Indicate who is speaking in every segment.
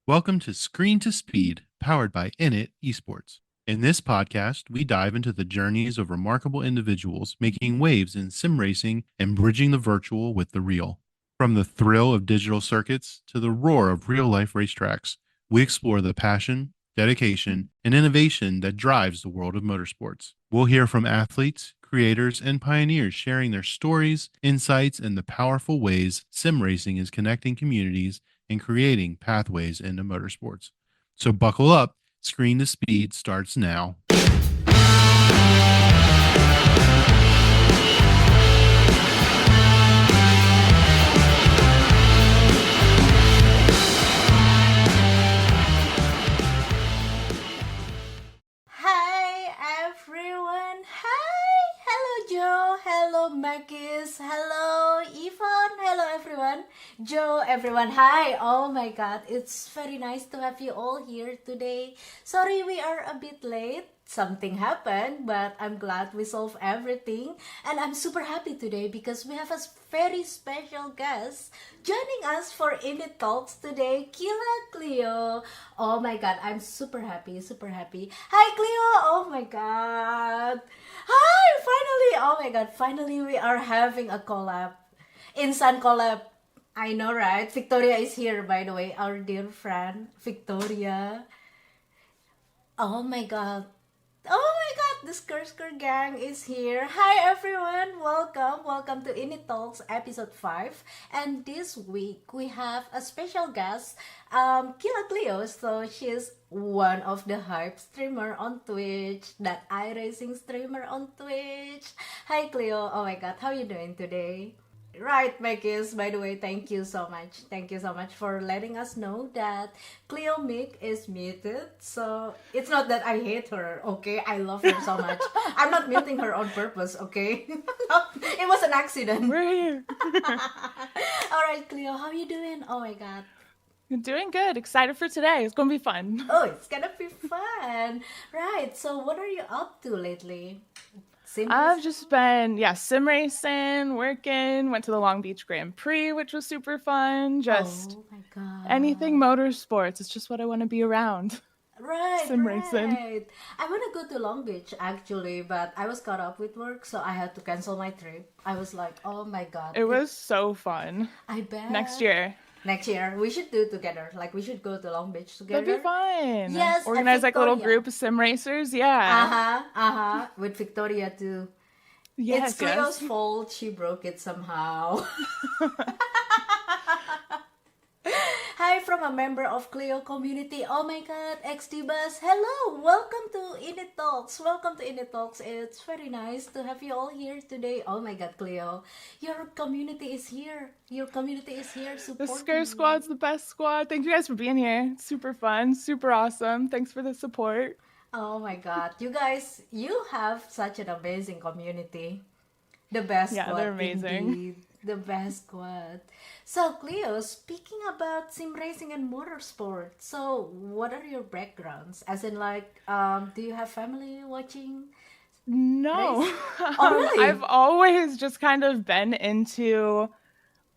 Speaker 1: Welcome to Screen to Speed, powered by INIT Esports. In this podcast, we dive into the journeys of remarkable individuals making waves in sim racing and bridging the virtual with the real. From the thrill of digital circuits to the roar of real life racetracks, we explore the passion, dedication, and innovation that drives the world of motorsports. We'll hear from athletes, creators, and pioneers sharing their stories, insights, and the powerful ways sim racing is connecting communities and creating pathways into motorsports. So buckle up. Screen to Speed starts now.
Speaker 2: Hi everyone. Hi. Hello Joe. Hello Marcus. Hello Yvonne. Hello everyone. Joe, everyone. Hi. Oh my god. It's very nice to have you all here today. Sorry we are a bit late. Something happened, but I'm glad we solved everything. And I'm super happy today because we have a very special guest joining us for INIT Talks today, KillaCleo. Oh my god, I'm super happy, super happy. Hi Cleo! Oh my god. Hi, finally! Oh my god, finally we are having a collab. Instant collab. I know, right? Victoria is here, by the way, our dear friend, Victoria. Oh my god. Oh my god, the Skr gang is here. Hi everyone, welcome. Welcome to INIT Talks episode 5. And this week we have a special guest, KillaCleo. So she's one of the hype streamer on Twitch, that iRacing streamer on Twitch. Hi Cleo, oh my god, how you doing today? Right, Mekis, by the way, thank you so much. Thank you so much for letting us know that Cleo Mick is muted. So it's not that I hate her, okay? I love her so much. I'm not muting her on purpose, okay? It was an accident.
Speaker 3: We're here.
Speaker 2: Alright, Cleo, how you doing? Oh my god.
Speaker 3: Doing good. Excited for today. It's going to be fun.
Speaker 2: Oh, it's gonna be fun. Right, so what are you up to lately?
Speaker 3: I've just been, sim racing, working, went to the Long Beach Grand Prix, which was super fun. Just
Speaker 2: oh my god.
Speaker 3: anything motorsports. It's just what I want to be around.
Speaker 2: Right,
Speaker 3: Sim
Speaker 2: right.
Speaker 3: racing.
Speaker 2: I want to go to Long Beach actually, but I was caught up with work, so I had to cancel my trip. I was like, oh my god.
Speaker 3: It was so fun.
Speaker 2: I bet.
Speaker 3: Next year.
Speaker 2: Next year, we should do together. Like, we should go to Long Beach together.
Speaker 3: That'd be fun.
Speaker 2: Yes,
Speaker 3: organize like a little group of sim racers. Yeah.
Speaker 2: With Victoria too.
Speaker 3: Yes,
Speaker 2: It's Cleo's fault. She broke it somehow. Hi from a member of Cleo community. Oh my god, XD Bus. Hello, welcome to INIT Talks. Welcome to INIT Talks. It's very nice to have you all here today. Oh my god, Cleo. Your community is here. Your community is here
Speaker 3: The
Speaker 2: supporting
Speaker 3: Skr Squad's the best squad. Thank you guys for being here. It's super fun, super awesome. Thanks for the support.
Speaker 2: Oh my god. You guys, you have such an amazing community. The best squad.
Speaker 3: They're amazing.
Speaker 2: Indeed. The best squad. So, Cleo, speaking about sim racing and motorsport, so what are your backgrounds? As in, like, do you have family watching?
Speaker 3: No.
Speaker 2: Oh, really?
Speaker 3: I've always just kind of been into,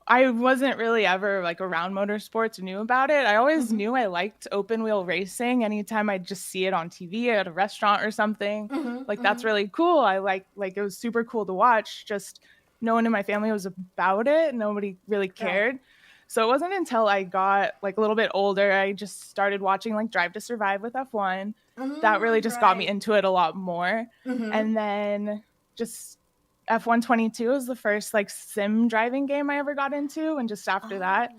Speaker 3: I wasn't really ever like around motorsports or knew about it. I always knew I liked open wheel racing. Anytime I'd just see it on TV at a restaurant or something, that's really cool. I like it was super cool to watch. Just no one in my family was about it. Nobody really cared. Right. So it wasn't until I got like a little bit older, I just started watching like Drive to Survive with F1. That really just got me into it a lot more. And then just F122 was the first like sim driving game I ever got into. And just after that,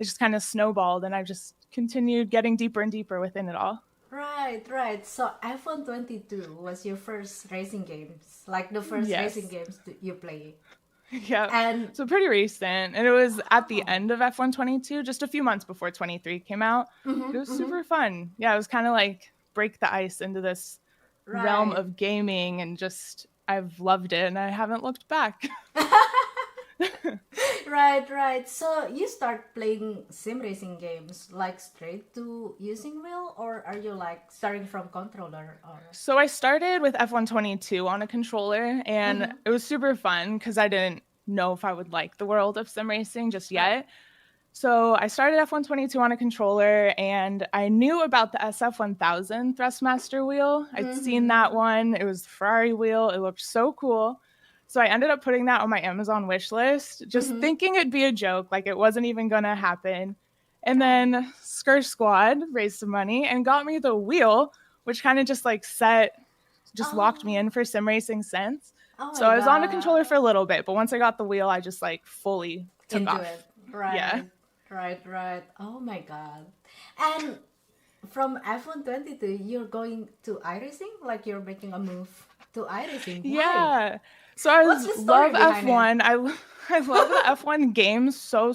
Speaker 3: it just kind of snowballed and I just continued getting deeper and deeper within it all.
Speaker 2: Right. So F122 was your first racing games, like the first racing games you play.
Speaker 3: Yeah.
Speaker 2: And
Speaker 3: so pretty recent. And it was at the end of F122, just a few months before 23 came out. It was super fun. Yeah, it was kind of like break the ice into this realm of gaming and just I've loved it and I haven't looked back.
Speaker 2: Right. So you start playing sim racing games like straight to using wheel, or are you like starting from controller? Or
Speaker 3: So I started with F122 on a controller and it was super fun because I didn't know if I would like the world of sim racing just yet. So I started F122 on a controller, and I knew about the SF1000 Thrustmaster wheel. I'd seen that one. It was the Ferrari wheel. It looked so cool. So I ended up putting that on my Amazon wish list, just thinking it'd be a joke, like it wasn't even going to happen. And then Skr Squad raised some money and got me the wheel, which kind of just like locked me in for sim racing since.
Speaker 2: Oh
Speaker 3: So
Speaker 2: my
Speaker 3: I was on the
Speaker 2: God.
Speaker 3: controller for a little bit, but once I got the wheel, I just like fully took
Speaker 2: Into
Speaker 3: off.
Speaker 2: it. Right.
Speaker 3: Yeah.
Speaker 2: Right. Oh my God. And from F122, you're going to iRacing? Like you're making a move to iRacing? Why?
Speaker 3: Yeah. So I
Speaker 2: What's the story
Speaker 3: love
Speaker 2: behind it?
Speaker 3: F1. I love the F1 games so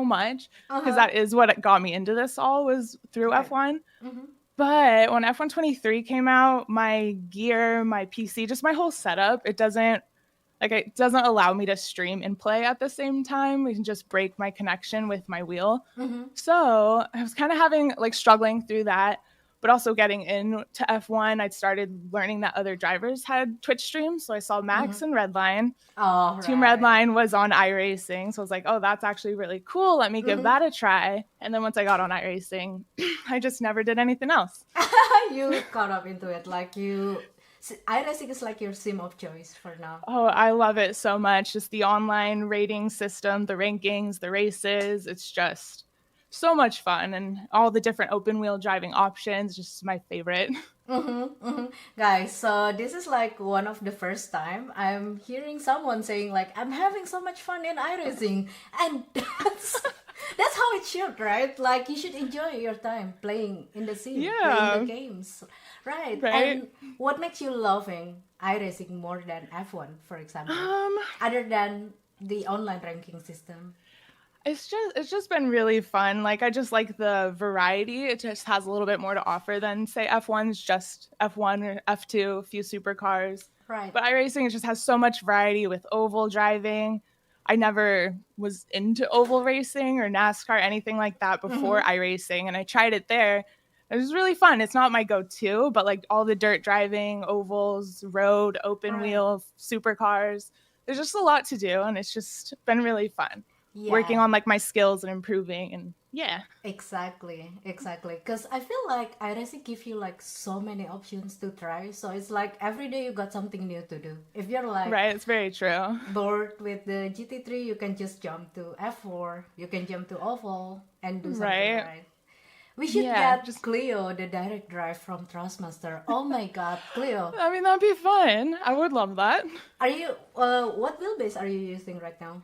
Speaker 3: much because that is what got me into this all was through
Speaker 2: Right.
Speaker 3: F1. But when F123 came out, my gear, my PC, just my whole setup, it doesn't allow me to stream and play at the same time. It can just break my connection with my wheel. So I was kind of struggling through that, but also getting into F1, I'd started learning that other drivers had Twitch streams. So I saw Max and Redline.
Speaker 2: Oh,
Speaker 3: Team
Speaker 2: right.
Speaker 3: Redline was on iRacing. So I was like, oh, that's actually really cool. Let me give that a try. And then once I got on iRacing, I just never did anything else.
Speaker 2: You caught up into it. Like iRacing is like your sim of choice for now.
Speaker 3: Oh, I love it so much. Just the online rating system, the rankings, the races. It's just so much fun. And all the different open wheel driving options, just my favorite.
Speaker 2: Guys, so this is like one of the first time I'm hearing someone saying like, I'm having so much fun in iRacing. And that's how it should, right? Like you should enjoy your time playing in the sim, playing the games. Right. And what makes you loving iRacing more than F1, for example? Other than the online ranking system?
Speaker 3: It's just been really fun. Like I just like the variety. It just has a little bit more to offer than say F1's just F1 or F2, a few supercars.
Speaker 2: Right.
Speaker 3: But iRacing it just has so much variety with oval driving. I never was into oval racing or NASCAR, anything like that before iRacing, and I tried it there. It was really fun. It's not my go-to, but like all the dirt driving, ovals, road, open wheel, supercars. There's just a lot to do, and it's just been really fun.
Speaker 2: Yeah.
Speaker 3: Working on like my skills and improving, and yeah.
Speaker 2: Exactly. Because I feel like iRacing give you like so many options to try. So it's like every day you got something new to do. If you're like
Speaker 3: right, it's very true.
Speaker 2: Bored with the GT3, you can just jump to F4. You can jump to oval and do something right. We should get Cleo, the direct drive from Thrustmaster. Oh my God, Cleo!
Speaker 3: I mean, that'd be fun. I would love that.
Speaker 2: Are you? What wheelbase are you using right now?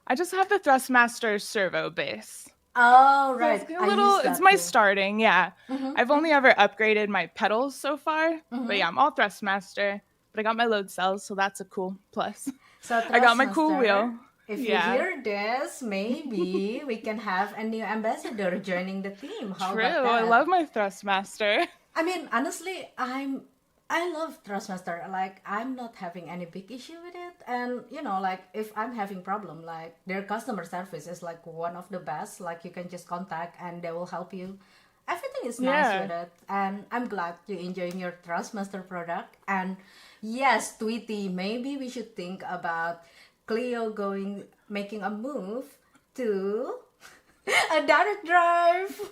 Speaker 3: I just have the Thrustmaster servo base.
Speaker 2: Oh, right.
Speaker 3: So it's my starting, yeah. I've only ever upgraded my pedals so far, but yeah, I'm all Thrustmaster. But I got my load cells, so that's a cool plus.
Speaker 2: So
Speaker 3: I got my cool wheel.
Speaker 2: If you hear this, maybe we can have a new ambassador joining the team. How
Speaker 3: True,
Speaker 2: about that?
Speaker 3: I love my Thrustmaster.
Speaker 2: I mean, honestly, I love Thrustmaster. Like, I'm not having any big issue with it. And, you know, like, if I'm having problem, like, their customer service is, like, one of the best. Like, you can just contact and they will help you. Everything is nice with it. And I'm glad you're enjoying your Thrustmaster product. And, yes, Tweety, maybe we should think about Cleo making a move to a direct drive.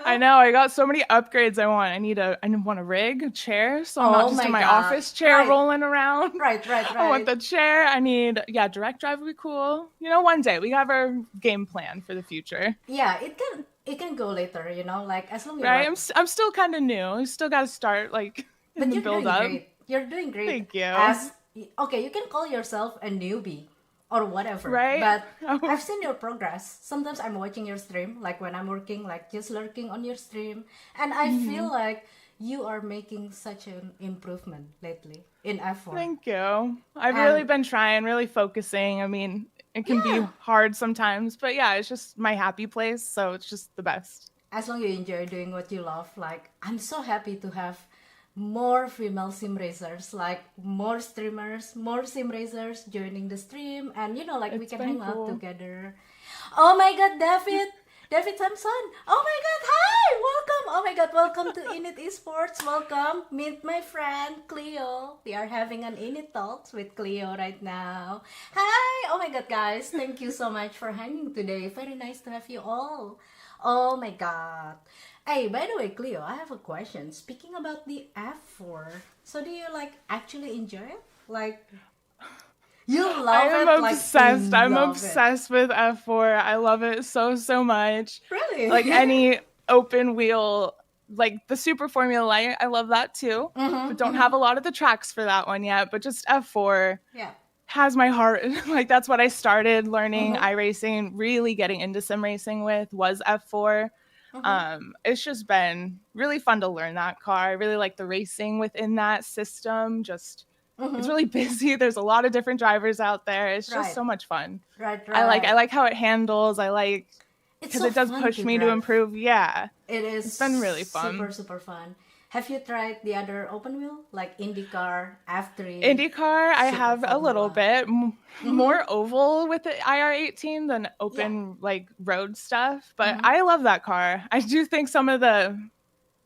Speaker 3: I know. I got so many upgrades I want. I want a rig, a chair, so I'm not just in my office chair rolling around.
Speaker 2: Right.
Speaker 3: I want the chair. I need, direct drive would be cool. You know, one day we have our game plan for the future.
Speaker 2: Yeah, it can go later. You know, like as long as
Speaker 3: right. I'm still kind of new. I still got to start like in the build up.
Speaker 2: Great. You're doing great.
Speaker 3: Thank you.
Speaker 2: Okay, you can call yourself a newbie or whatever.
Speaker 3: Right.
Speaker 2: But I've seen your progress. Sometimes I'm watching your stream, like when I'm working, like just lurking on your stream. And I feel like you are making such an improvement lately in F1.
Speaker 3: Thank you. I've really been trying, really focusing. I mean, it can be hard sometimes, but yeah, it's just my happy place. So it's just the best.
Speaker 2: As long as you enjoy doing what you love, like I'm so happy to have more female sim racers, like more streamers, more sim racers joining the stream, and you know, like we can hang out together. Oh my God, David Samson! Oh my God, hi, welcome! Oh my God, welcome to INIT Esports. Welcome. Meet my friend Cleo. We are having an INIT Talks with Cleo right now. Hi. Oh my God, guys. Thank you so much for hanging today. Very nice to have you all. Oh my God. Hey, by the way, Cleo, I have a question. Speaking about the F4, so do you actually enjoy it? You love
Speaker 3: I am
Speaker 2: it?
Speaker 3: obsessed. I'm
Speaker 2: Love
Speaker 3: obsessed with F4. I love it so much.
Speaker 2: Really?
Speaker 3: Any open wheel, the Super Formula Light, I love that too. But don't have a lot of the tracks for that one yet. But just F4
Speaker 2: Yeah.
Speaker 3: has my heart. That's what I started learning iRacing, really getting into sim racing with was F4. It's just been really fun to learn that car. I really like the racing within that system. It's really busy. There's a lot of different drivers out there. It's just so much fun.
Speaker 2: Right.
Speaker 3: I like how it handles. Because it does push me to improve. Yeah.
Speaker 2: It is.
Speaker 3: It's been really fun.
Speaker 2: Super fun. Have you tried the other open wheel, like IndyCar, F3?
Speaker 3: IndyCar, I have a little bit. More oval with the IR18 than open, road stuff. But I love that car. I do think some of the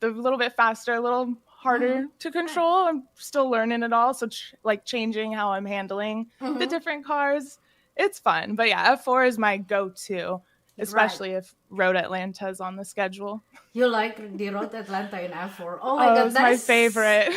Speaker 3: little bit faster, a little harder to control. I'm still learning it all. So, changing how I'm handling the different cars. It's fun. But yeah, F4 is my go-to. Especially if Road Atlanta is on the schedule.
Speaker 2: You like the Road Atlanta in F4? Oh my God,
Speaker 3: it's my favorite.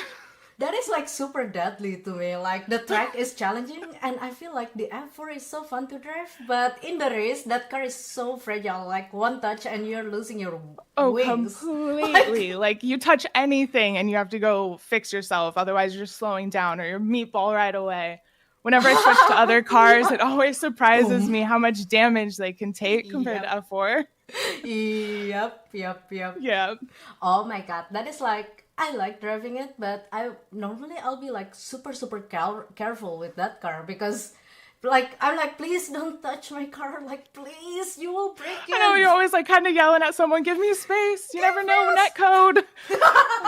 Speaker 2: That is super deadly to me. The track is challenging, and I feel like the F4 is so fun to drive. But in the race, that car is so fragile. One touch and you're losing your wings.
Speaker 3: Completely. You touch anything and you have to go fix yourself. Otherwise, you're slowing down or your meatball right away. Whenever I switch to other cars, it always surprises me how much damage they can take compared to F4.
Speaker 2: Yep.
Speaker 3: Yeah.
Speaker 2: Oh my God, that is I like driving it, but I'll be super careful with that car because I'm please don't touch my car, please, you will break it.
Speaker 3: I know, you're always kind of yelling at someone, give me space, you never know, net code,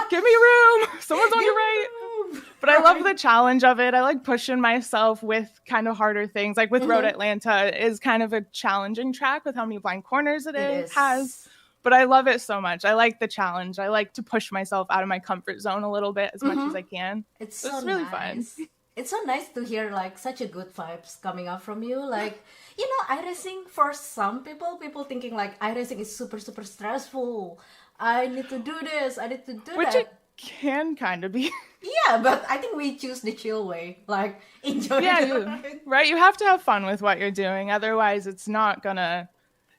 Speaker 3: give me room, someone's on your right. But I love the challenge of it. I like pushing myself with kind of harder things. With Road Atlanta is kind of a challenging track with how many blind corners it has. But I love it so much. I like the challenge. I like to push myself out of my comfort zone a little bit as much as I can.
Speaker 2: It's
Speaker 3: really fun.
Speaker 2: It's so nice to hear such a good vibes coming up from you. iRacing for some people thinking iRacing is super stressful. I need to do this. I need to do
Speaker 3: Which
Speaker 2: that.
Speaker 3: It can kind of be.
Speaker 2: Yeah, but I think we choose the chill way. Enjoy it.
Speaker 3: Right? You have to have fun with what you're doing. Otherwise, it's not gonna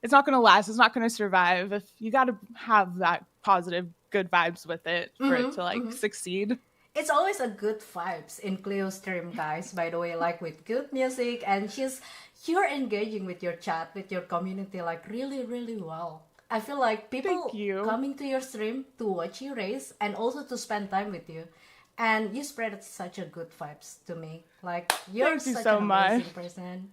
Speaker 3: last. It's not gonna survive. If you got to have that positive, good vibes with it for it to succeed.
Speaker 2: It's always a good vibes in Cleo's stream, guys. By the way, with good music, and you're engaging with your chat, with your community, really well. I feel people coming to your stream to watch you race and also to spend time with you. And you spread such a good vibes to me. You're
Speaker 3: Thank you
Speaker 2: such
Speaker 3: so
Speaker 2: an
Speaker 3: much.
Speaker 2: amazing person.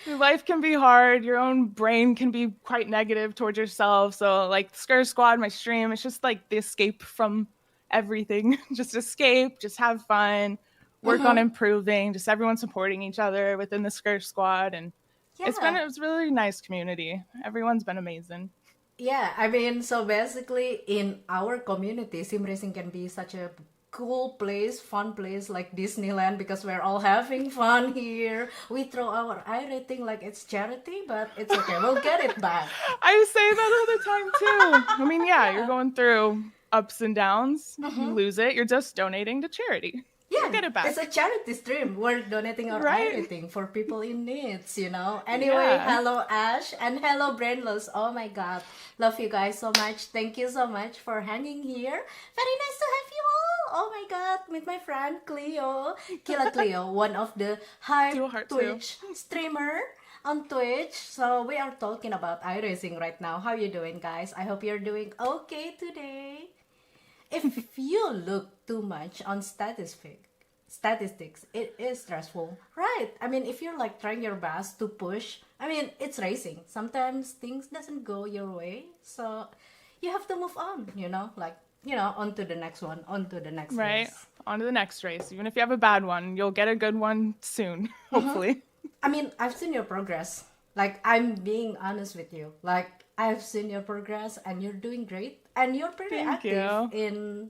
Speaker 3: Your life can be hard. Your own brain can be quite negative towards yourself. So Skr Squad, my stream, it's just the escape from everything. Just escape, just have fun, work on improving, just everyone supporting each other within the Skr Squad. And it's a really nice community. Everyone's been amazing.
Speaker 2: Yeah, I mean, so basically in our community, sim racing can be such a cool place, fun place like Disneyland because we're all having fun here. We throw our iRating like it's charity, but it's okay. We'll get it back.
Speaker 3: I say that all the time too. I mean, you're going through ups and downs. You lose it. You're just donating to charity.
Speaker 2: Yeah,
Speaker 3: we'll get it back.
Speaker 2: It's a charity stream. We're donating our iRating for people in needs, Anyway, hello Ash and hello Brainless. Oh my God. Love you guys so much. Thank you so much for hanging here. Very nice to have you all. Oh my God. Meet my friend Cleo. KillaCleo, one of the hype Twitch streamer on Twitch. So we are talking about iRacing right now. How you doing, guys? I hope you're doing okay today. If you look too much on statistics, it is stressful, right? I mean, if you're trying your best to push, I mean, it's racing. Sometimes things doesn't go your way, so you have to move on. On to the next one, on to the next race.
Speaker 3: On to the next race. Even if you have a bad one, you'll get a good one soon, hopefully.
Speaker 2: I mean, I've seen your progress. I'm being honest with you. I've seen your progress, and you're doing great. And you're pretty
Speaker 3: Thank
Speaker 2: active
Speaker 3: you.
Speaker 2: in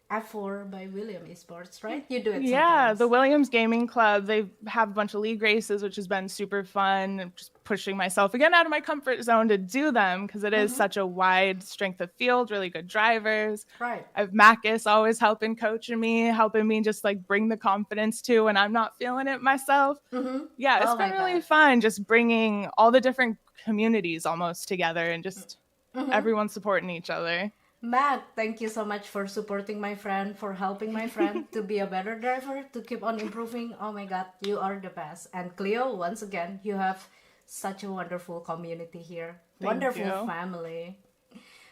Speaker 2: F4 by William Esports, right? You do it
Speaker 3: Yeah,
Speaker 2: sometimes.
Speaker 3: the Williams Gaming Club, they have a bunch of league races, which has been super fun. Just pushing myself again out of my comfort zone to do them because it is
Speaker 2: Mm-hmm.
Speaker 3: such a wide strength of field, really good drivers.
Speaker 2: Right.
Speaker 3: I have Marcus always coaching me, helping me just like bring the confidence to when I'm not feeling it myself.
Speaker 2: Mm-hmm.
Speaker 3: Yeah, it's
Speaker 2: Oh
Speaker 3: been
Speaker 2: my
Speaker 3: really
Speaker 2: God.
Speaker 3: fun just bringing all the different communities almost together and just
Speaker 2: Mm-hmm.
Speaker 3: everyone supporting each other.
Speaker 2: Matt, thank you so much for supporting my friend, for helping my friend to be a better driver, to keep on improving. Oh my God, you are the best. And Cleo, once again, you have such a wonderful community here.
Speaker 3: Thank
Speaker 2: Wonderful
Speaker 3: you.
Speaker 2: family.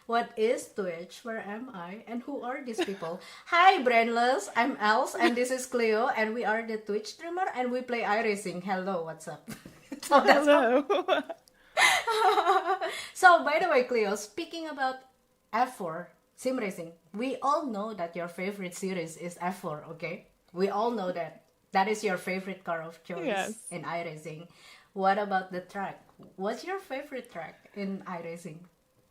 Speaker 2: What is Twitch? Where am I? And who are these people? Hi, Brainless. I'm Elz, and this is Cleo, and we are the Twitch streamer, and we play iRacing. Hello, what's up? So that's all.
Speaker 3: Hello.
Speaker 2: So, by the way, Cleo, speaking about F4 sim racing, we all know that your favorite series is F4, okay? We all know that. That is your favorite car of choice
Speaker 3: Yes.
Speaker 2: in iRacing. What about the track? What's your favorite track in iRacing?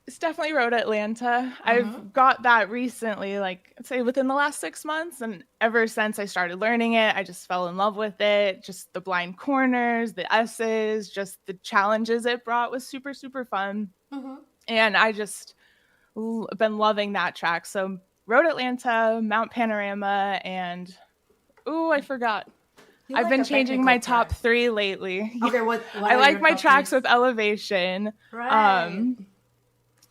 Speaker 3: It's definitely Road Atlanta. I've got that recently, like I'd say within the last 6 months. And ever since I started learning it, I just fell in love with it. Just the blind corners, the S's, just the challenges it brought was super, super fun. And I just been loving that track. So Road Atlanta, Mount Panorama, and I forgot.
Speaker 2: You
Speaker 3: I've
Speaker 2: like
Speaker 3: been
Speaker 2: a
Speaker 3: changing
Speaker 2: technical
Speaker 3: my top
Speaker 2: track.
Speaker 3: 3 lately.
Speaker 2: Okay, what
Speaker 3: I
Speaker 2: are
Speaker 3: like
Speaker 2: your
Speaker 3: my
Speaker 2: top
Speaker 3: tracks
Speaker 2: threes?
Speaker 3: with elevation.
Speaker 2: Right.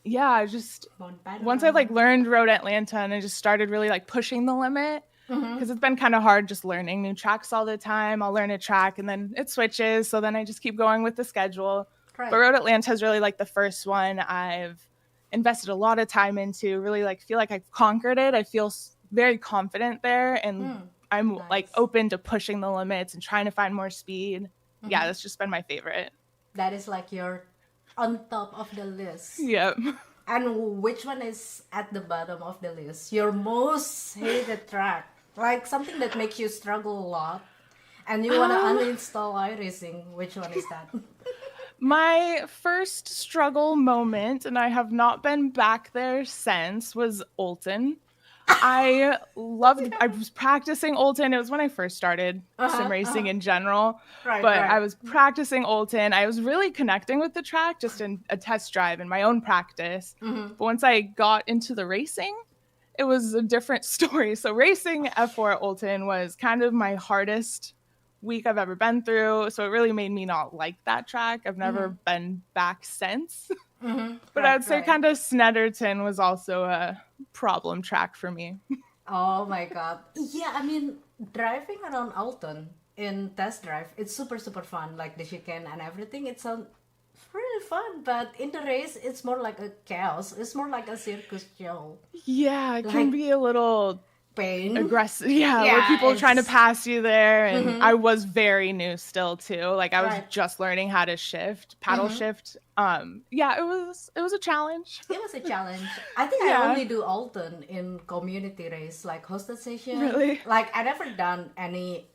Speaker 3: Yeah, I just
Speaker 2: Mount
Speaker 3: once I like
Speaker 2: Panorama.
Speaker 3: learned Road Atlanta and I just started really like pushing the limit because it's been kind of hard just learning new tracks all the time. I'll learn a track and then it switches, so then I just keep going with the schedule. But
Speaker 2: Right.
Speaker 3: Road Atlanta is really like the first one I've invested a lot of time into. Really like feel like I've conquered it. I feel very confident there, and I'm like
Speaker 2: Nice.
Speaker 3: open to pushing the limits and trying to find more speed. Yeah, that's just been my favorite.
Speaker 2: That is like your on top of the list.
Speaker 3: Yep.
Speaker 2: And which one is at the bottom of the list? Your most hated track. Like something that makes you struggle a lot. And you want to uninstall iRacing. Which one is that?
Speaker 3: My first struggle moment, and I have not been back there since, was Olton. I was practicing Olton. It was when I first started sim racing in general.
Speaker 2: Right,
Speaker 3: But I
Speaker 2: right.
Speaker 3: was practicing Olton. I was really connecting with the track just in a test drive in my own practice. But once I got into the racing, it was a different story. So racing F4 at Olton was kind of my hardest week I've ever been through. So it really made me not like that track. I've never been back since. But
Speaker 2: Right,
Speaker 3: I'd say
Speaker 2: right.
Speaker 3: kind of Snedderton was also a problem track for me.
Speaker 2: Oh my God. Yeah, I mean, driving around Alton in test drive, it's super, super fun. Like the chicane and everything. It's really fun. But in the race, it's more like a chaos. It's more like a circus show.
Speaker 3: Yeah, it can
Speaker 2: Like
Speaker 3: be a little
Speaker 2: pain.
Speaker 3: aggressive. Yeah, where
Speaker 2: Yeah,
Speaker 3: people are trying to
Speaker 2: it's
Speaker 3: pass you there. And I was very new still too. Like I was
Speaker 2: Right.
Speaker 3: just learning how to paddle shift. Yeah, it was a challenge.
Speaker 2: It was a challenge. I think
Speaker 3: Yeah.
Speaker 2: I only do Alton in community race, like hosted session.
Speaker 3: Really?
Speaker 2: Like I never done any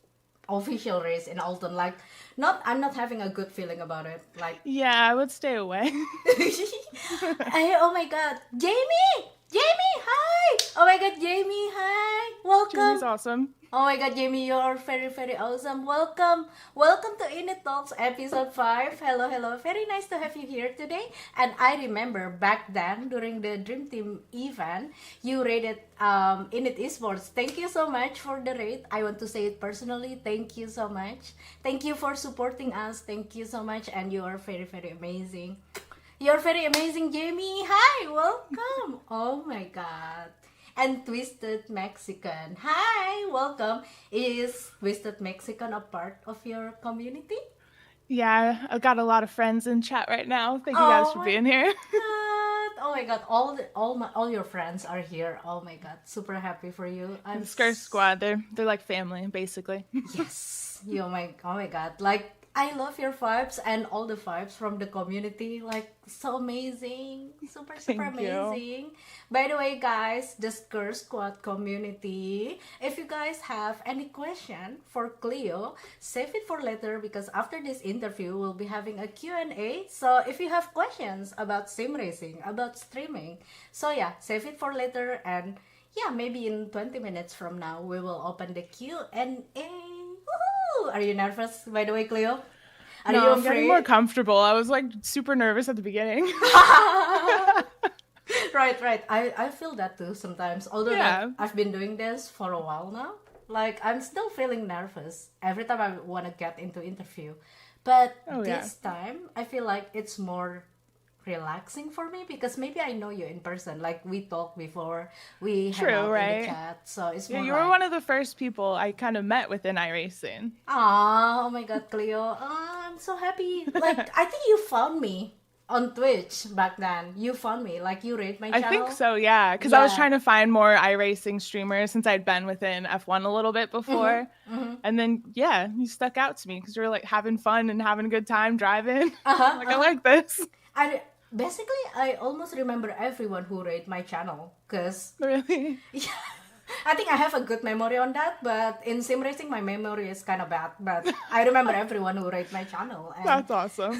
Speaker 2: official race in Alton. Like I'm not having a good feeling about it. Like
Speaker 3: Yeah, I would stay away.
Speaker 2: oh my God, Jamie, hi! Oh my God, Jamie, hi! Welcome.
Speaker 3: Jimmy's awesome.
Speaker 2: Oh my God, Jamie, you are very, very awesome. Welcome to INIT Talks episode 5. Hello. Very nice to have you here today. And I remember back then during the Dream Team event, you rated INIT Esports. Thank you so much for the rate. I want to say it personally. Thank you so much. Thank you for supporting us. Thank you so much. And you are very, very amazing. You're very amazing, Jamie. Hi, welcome. Oh my God. And Twisted Mexican. Hi, welcome. Is Twisted Mexican a part of your community?
Speaker 3: Yeah, I've got a lot of friends in chat right now. Thank you guys
Speaker 2: Oh
Speaker 3: for
Speaker 2: my
Speaker 3: being here.
Speaker 2: God. Oh my God. All your friends are here. Oh my God. Super happy for you.
Speaker 3: The Scur Squad, they're like family, basically.
Speaker 2: Yes. Oh my God. Like I love your vibes and all the vibes from the community. Like, so amazing. Super
Speaker 3: Thank you.
Speaker 2: amazing. By the way, guys, the Skr Squad community, if you guys have any question for Cleo, save it for later because after this interview, we'll be having a Q&A. So if you have questions about sim racing, about streaming, so yeah, save it for later. And yeah, maybe in 20 minutes from now, we will open the Q&A. Are you nervous, by the way, Cleo? Are
Speaker 3: No,
Speaker 2: you
Speaker 3: I'm getting more comfortable. I was like super nervous at the beginning.
Speaker 2: Right. I feel that too sometimes. Although
Speaker 3: Yeah.
Speaker 2: like, I've been doing this for a while now. Like, I'm still feeling nervous every time I want to get into interview. But
Speaker 3: Oh, yeah.
Speaker 2: this time, I feel like it's more relaxing for me because maybe I know you in person. Like, we talked before, we hang
Speaker 3: True,
Speaker 2: out in
Speaker 3: right?
Speaker 2: the chat. So it's
Speaker 3: Yeah,
Speaker 2: more
Speaker 3: you were
Speaker 2: like,
Speaker 3: one of the first people I kind of met within iRacing.
Speaker 2: oh my god, Cleo. I'm so happy. Like, I think you found me on Twitch back then. You found me. Like, you rate my
Speaker 3: I
Speaker 2: channel.
Speaker 3: think so, yeah. Because I was
Speaker 2: Yeah.
Speaker 3: trying to find more iRacing streamers since I'd been within F1 a little bit before. And then, yeah, you stuck out to me because you were like having fun and having a good time driving. Like, I like this.
Speaker 2: Basically, I almost remember everyone who rate my channel. Because
Speaker 3: Really?
Speaker 2: I think I have a good memory on that. But in sim racing, my memory is kind of bad. But I remember everyone who rate my channel. And
Speaker 3: That's awesome.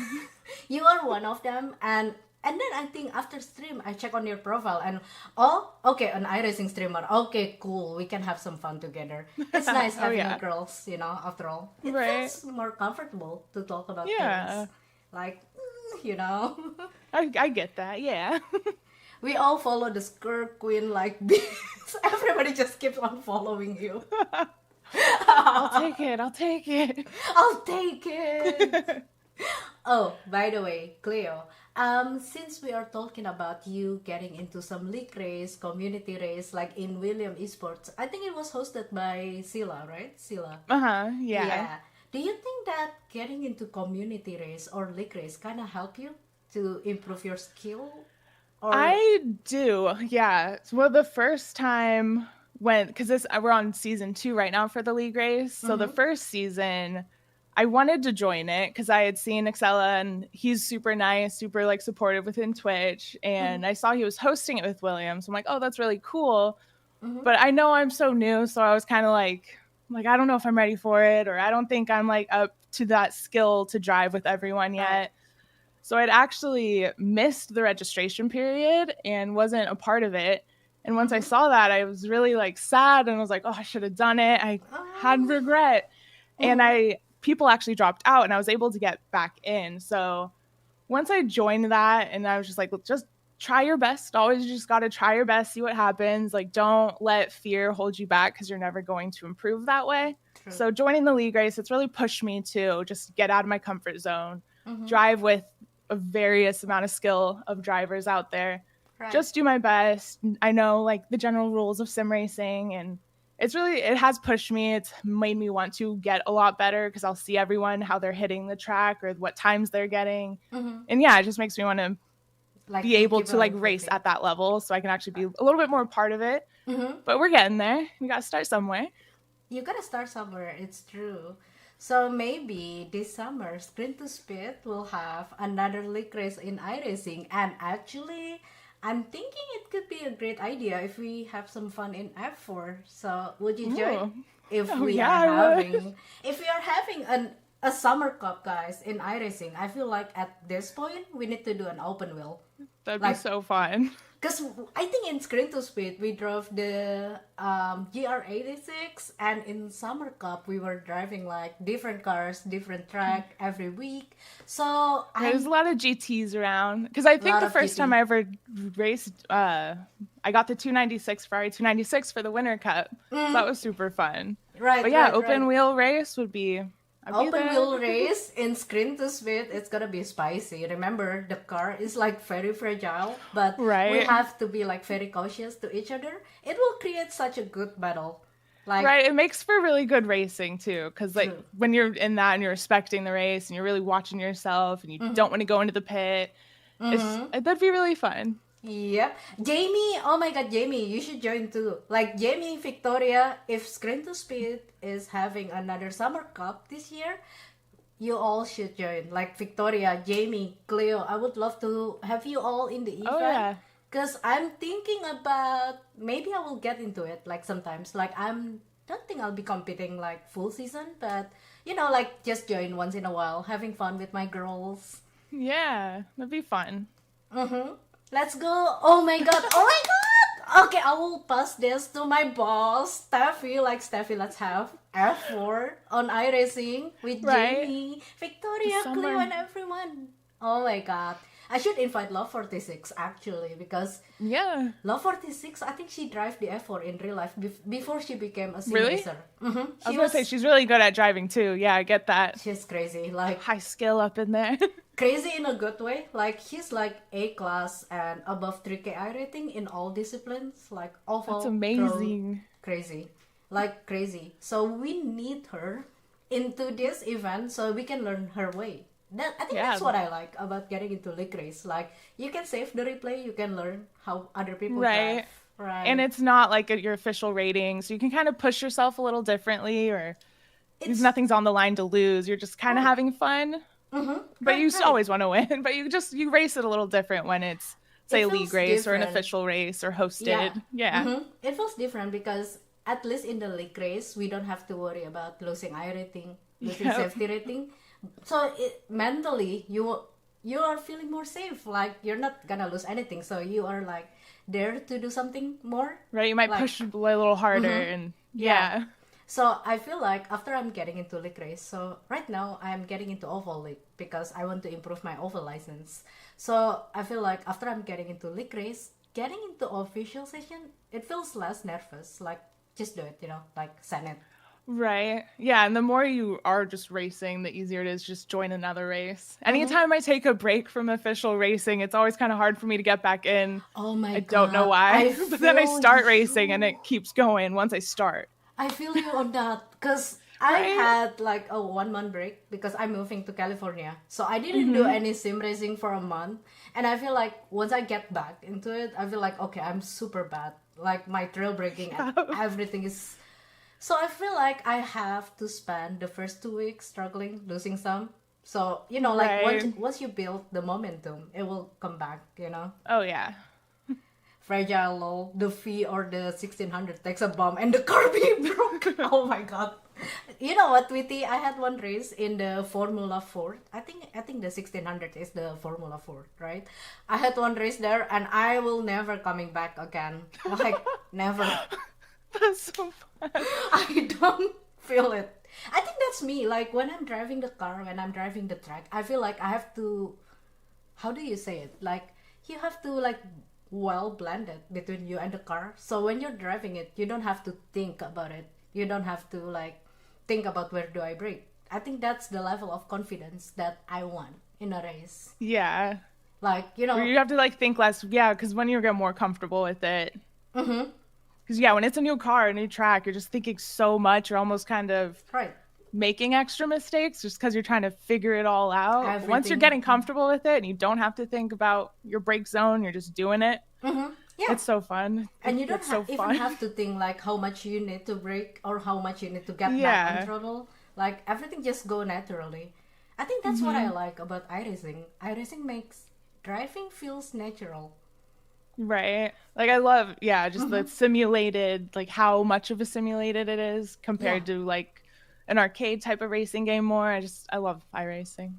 Speaker 2: you are one of them. And then I think after stream, I check on your profile and, oh, okay, an iRacing streamer. Okay, cool. We can have some fun together. It's nice having
Speaker 3: yeah.
Speaker 2: girls, after all. It
Speaker 3: Right.
Speaker 2: feels more comfortable to talk about
Speaker 3: Yeah.
Speaker 2: things. Like,
Speaker 3: I get that, yeah.
Speaker 2: We all follow the Skr Queen like this. Everybody just keeps on following you.
Speaker 3: I'll take it.
Speaker 2: I'll take it. Oh, by the way, Cleo, since we are talking about you getting into some league race, community race, like in William Esports, I think it was hosted by Sila, right? Sila.
Speaker 3: Yeah.
Speaker 2: Do you think that getting into community race or league race kind of help you to improve your skill? Or...
Speaker 3: I do, yeah. Well, the first time because we're on season 2 right now for the league race. So the first season, I wanted to join it because I had seen Excella and he's super nice, super like supportive within Twitch. And I saw he was hosting it with William. So I'm like, oh, that's really cool. But I know I'm so new. So I was kind of like, I don't know if I'm ready for it, or I don't think I'm like up to that skill to drive with everyone yet. So I'd actually missed the registration period and wasn't a part of it. And once I saw that, I was really like sad and I was like, oh, I should have done it. I had regret. And people actually dropped out and I was able to get back in. So once I joined that, and I was just like, just try your best. Always just got to try your best, see what happens. Like, don't let fear hold you back because you're never going to improve that way. True. So joining the league race, it's really pushed me to just get out of my comfort zone, drive with a various amount of skill of drivers out there. Right. Just do my best. I know like the general rules of sim racing, and it has pushed me. It's made me want to get a lot better because I'll see everyone, how they're hitting the track or what times they're getting. And yeah, it just makes me want to be able to like race at that level so I can actually be a little bit more part of it. But we're getting there. We got to start somewhere.
Speaker 2: You got to start somewhere. It's true. So maybe this summer, Sprint to Speed will have another league race in iRacing. And actually, I'm thinking it could be a great idea if we have some fun in F4. So would you join? If we are having a summer cup, guys, in iRacing, I feel like at this point we need to do an open wheel.
Speaker 3: That'd be so fun.
Speaker 2: Because I think in Sprint to Speed we drove the GR86, and in Summer Cup we were driving like different cars, different track every week. So
Speaker 3: there's a lot of GTs around. Because I think the first time I ever raced, I got the 296 Ferrari 296 for the Winter Cup. So that was super fun.
Speaker 2: Right.
Speaker 3: But yeah, open wheel race would be.
Speaker 2: Open wheel race in Sprint to Speed, it's gonna be spicy. Remember, the car is like very fragile, but we have to be like very cautious to each other. It will create such a good battle. Like,
Speaker 3: it makes for really good racing too, because like when you're in that and you're respecting the race and you're really watching yourself and you don't want to go into the pit, that'd be really fun.
Speaker 2: Yep. Jamie, oh my god, Jamie, you should join too. Like Jamie, Victoria, if Sprint to Speed is having another Summer Cup this year, you all should join. Like Victoria, Jamie, Cleo. I would love to have you all in the event.
Speaker 3: Oh yeah.
Speaker 2: Cause I'm thinking about maybe I will get into it. Like sometimes, like don't think I'll be competing like full season, but like just join once in a while, having fun with my girls.
Speaker 3: Yeah, that'd be fun.
Speaker 2: Let's go. Oh my god. Oh my god. Okay, I will pass this to my boss, Steffi. Like Steffi, let's have F4 on iRacing with
Speaker 3: Right.
Speaker 2: Jamie, Victoria,
Speaker 3: Summer.
Speaker 2: Cleo, and everyone. Oh my god. I should invite Love 46 actually, because
Speaker 3: Yeah.
Speaker 2: Love 46, I think she drive the F4 in real life before she became a sim
Speaker 3: Really?
Speaker 2: racer.
Speaker 3: I was gonna say she's really good at driving too. Yeah, I get that.
Speaker 2: She's crazy. Like
Speaker 3: High skill up in there.
Speaker 2: crazy in a good way. Like she's like A class and above 3K rating in all disciplines. Like oval,
Speaker 3: That's amazing.
Speaker 2: crazy, like crazy. So we need her into this event so we can learn her way. I think
Speaker 3: Yeah.
Speaker 2: that's what I like about getting into league race. Like you can save the replay, you can learn how other people
Speaker 3: Right.
Speaker 2: drive. Right.
Speaker 3: And it's not like your official rating, so you can kind of push yourself a little differently, or
Speaker 2: It's
Speaker 3: nothing's on the line to lose. You're just kind of having fun. But you
Speaker 2: right.
Speaker 3: always want to win. But you race it a little different when it's say
Speaker 2: It
Speaker 3: league
Speaker 2: feels
Speaker 3: race or an
Speaker 2: different.
Speaker 3: official race or hosted. Yeah.
Speaker 2: It feels different because at least in the league race we don't have to worry about losing I rating, losing
Speaker 3: Yep.
Speaker 2: safety rating. So mentally you are feeling more safe. Like you're not gonna lose anything. So you are like there to do something more.
Speaker 3: Right. You might
Speaker 2: Like-
Speaker 3: push a little harder and yeah.
Speaker 2: So I feel like after I'm getting into league race, so right now I'm getting into oval league because I want to improve my oval license. So I feel like after I'm getting into league race, getting into official session, it feels less nervous. Like just do it, like send it.
Speaker 3: Right. Yeah. And the more you are just racing, the easier it is just join another race. Anytime I take a break from official racing, it's always kind of hard for me to get back in.
Speaker 2: Oh my
Speaker 3: I
Speaker 2: god.
Speaker 3: don't know why. But then I
Speaker 2: feel
Speaker 3: start
Speaker 2: you.
Speaker 3: racing and it keeps going once I start.
Speaker 2: I feel you on that because I
Speaker 3: Right?
Speaker 2: had like a 1 month break because I'm moving to California. So I didn't do any sim racing for a month. And I feel like once I get back into it, I feel like, okay, I'm super bad. Like my trail breaking and everything is. So I feel like I have to spend the first 2 weeks struggling, losing some. So, like
Speaker 3: Right.
Speaker 2: once you build the momentum, it will come back,
Speaker 3: Oh, yeah.
Speaker 2: Fragile, lol. The V or the 1600 takes a bomb and the car being broke. Oh my god. You know what, Witty? I had one race in the Formula 4. I think the 1600 is the Formula 4, right? I had one race there and I will never coming back again. Like, never.
Speaker 3: That's so fun.
Speaker 2: I don't feel it. I think that's me. Like, when I'm driving the car, when I'm driving the track, I feel like I have to... How do you say it? Like, you have to, like, well blended between you and the car. So when you're driving it, you don't have to think about it. You don't have to, like, think about where do I brake. I think that's the level of confidence that I want in a race.
Speaker 3: Yeah.
Speaker 2: Like,
Speaker 3: Or you have to like think less. Yeah. Because when you get more comfortable with it. Because yeah, when it's a new car, a new track, you're just thinking so much. You're almost kind of
Speaker 2: right.
Speaker 3: making extra mistakes just because you're trying to figure it all out. Once you're
Speaker 2: Everything.
Speaker 3: getting comfortable with it and you don't have to think about your brake zone, you're just doing it.
Speaker 2: Yeah.
Speaker 3: It's so fun.
Speaker 2: And you don't
Speaker 3: It's so
Speaker 2: even
Speaker 3: fun.
Speaker 2: have to think like how much you need to brake or how much you need to get back
Speaker 3: Yeah.
Speaker 2: on throttle. Like everything just go naturally. I think that's what I like about iRacing. iRacing makes driving feels natural.
Speaker 3: Right. Like I love, yeah, just the simulated, like how much of a simulated it is compared to like an arcade type of racing game more. I love iRacing.